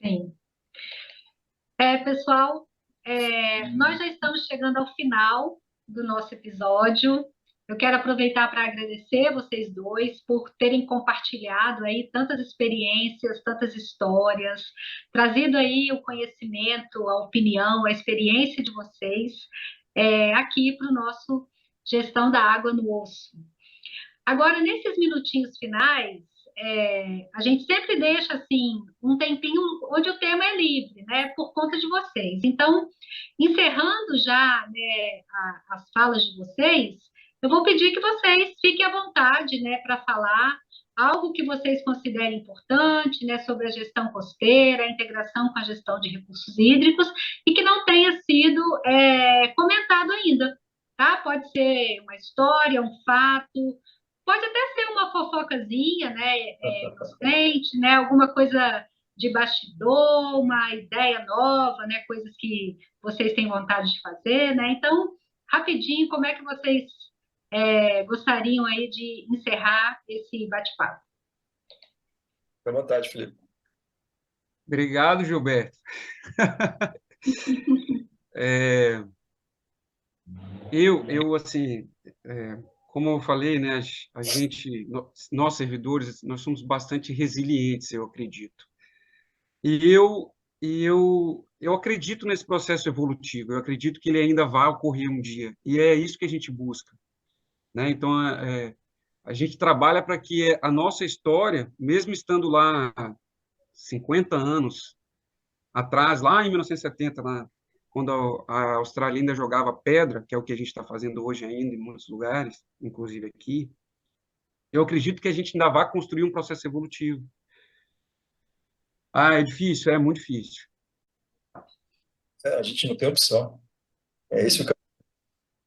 Sim. Pessoal, nós já estamos chegando ao final do nosso episódio. Eu quero aproveitar para agradecer vocês dois por terem compartilhado aí tantas experiências, tantas histórias, trazido aí o conhecimento, a opinião, a experiência de vocês aqui para o nosso Gestão da Água no Osso. Agora, nesses minutinhos finais, a gente sempre deixa assim um tempinho onde o tema é livre, né, por conta de vocês. Então, encerrando já, né, as falas de vocês, eu vou pedir que vocês fiquem à vontade, né, para falar algo que vocês considerem importante, né, sobre a gestão costeira, a integração com a gestão de recursos hídricos e que não tenha sido comentado ainda, tá? Pode ser uma história, um fato, pode até ser uma fofocazinha, né, inocente, né, alguma coisa de bastidor, uma ideia nova, né, coisas que vocês têm vontade de fazer, né? Então, rapidinho, como é que vocês gostariam aí de encerrar esse bate-papo? Fique à vontade, Felipe. Obrigado, Gilberto. Eu assim, como eu falei, né, a gente, nós servidores, nós somos bastante resilientes, eu acredito. E eu acredito nesse processo evolutivo, eu acredito que ele ainda vai ocorrer um dia, e é isso que a gente busca, né? Então, a gente trabalha para que a nossa história, mesmo estando lá 50 anos atrás, lá em 1970, quando a Austrália ainda jogava pedra, que é o que a gente está fazendo hoje ainda em muitos lugares, inclusive aqui, eu acredito que a gente ainda vai construir um processo evolutivo. É difícil? É muito difícil. A gente não tem opção. É isso que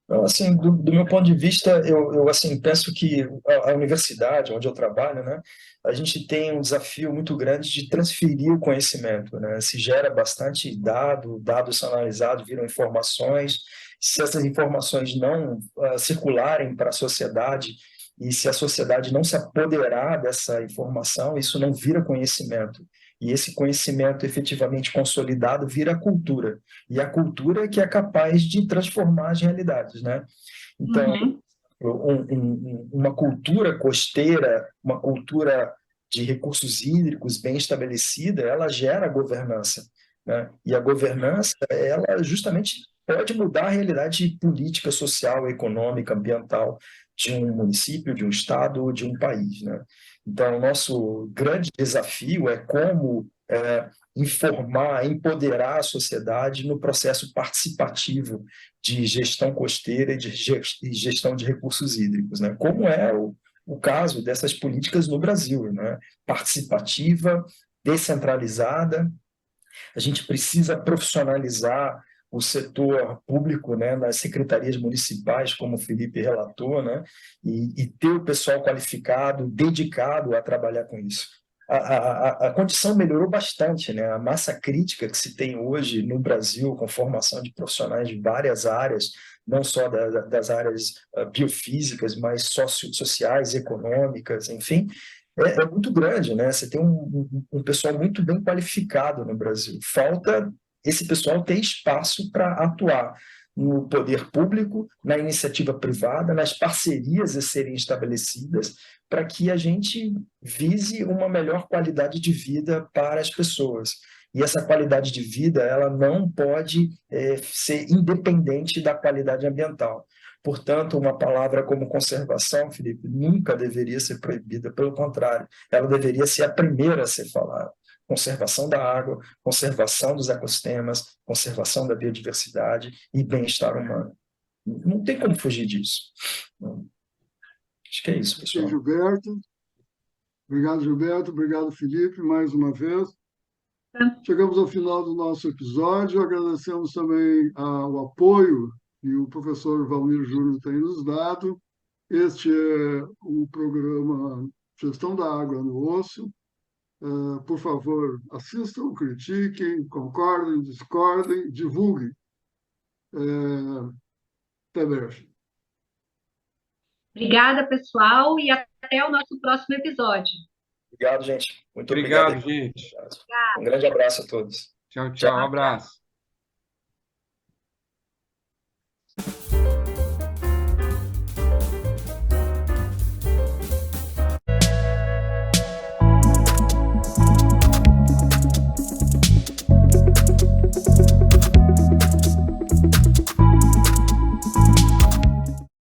Então, assim, do meu ponto de vista, eu assim, penso que a universidade, onde eu trabalho, né, a gente tem um desafio muito grande de transferir o conhecimento, né? Se gera bastante dados são analisados, viram informações. Se essas informações não circularem para a sociedade e se a sociedade não se apoderar dessa informação, isso não vira conhecimento. E esse conhecimento efetivamente consolidado vira cultura. E a cultura é que é capaz de transformar as realidades, né? Então, uma cultura costeira, uma cultura de recursos hídricos bem estabelecida, ela gera governança, né? E a governança, ela justamente pode mudar a realidade política, social, econômica, ambiental de um município, de um estado ou de um país, né? Então, o nosso grande desafio é como informar, empoderar a sociedade no processo participativo de gestão costeira e de gestão de recursos hídricos, né? Como é o caso dessas políticas no Brasil, né? Participativa, descentralizada. A gente precisa profissionalizar o setor público, né, nas secretarias municipais, como o Felipe relatou, né, e ter o pessoal qualificado, dedicado a trabalhar com isso. A condição melhorou bastante, né? A massa crítica que se tem hoje no Brasil, com formação de profissionais de várias áreas, não só das áreas biofísicas, mas sociais, econômicas, enfim, é muito grande, né? Você tem um pessoal muito bem qualificado no Brasil. Falta esse pessoal ter espaço para atuar no poder público, na iniciativa privada, nas parcerias a serem estabelecidas, para que a gente vise uma melhor qualidade de vida para as pessoas. E essa qualidade de vida, ela não pode ser independente da qualidade ambiental. Portanto, uma palavra como conservação, Felipe, nunca deveria ser proibida, pelo contrário, ela deveria ser a primeira a ser falada. Conservação da água, conservação dos ecossistemas, conservação da biodiversidade e bem-estar humano. Não tem como fugir disso. Acho que é isso, pessoal. Gilberto. Obrigado, Gilberto. Obrigado, Felipe, mais uma vez. Chegamos ao final do nosso episódio. Agradecemos também o apoio que o professor Valmir Júnior tem nos dado. Este é o programa Gestão da Água no Osso. Por favor, assistam, critiquem, concordem, discordem, divulguem. Até breve. Obrigada, pessoal, e até o nosso próximo episódio. Obrigado, gente. Muito Obrigado, obrigado. gente. Um grande abraço a todos. Tchau, tchau. Um abraço.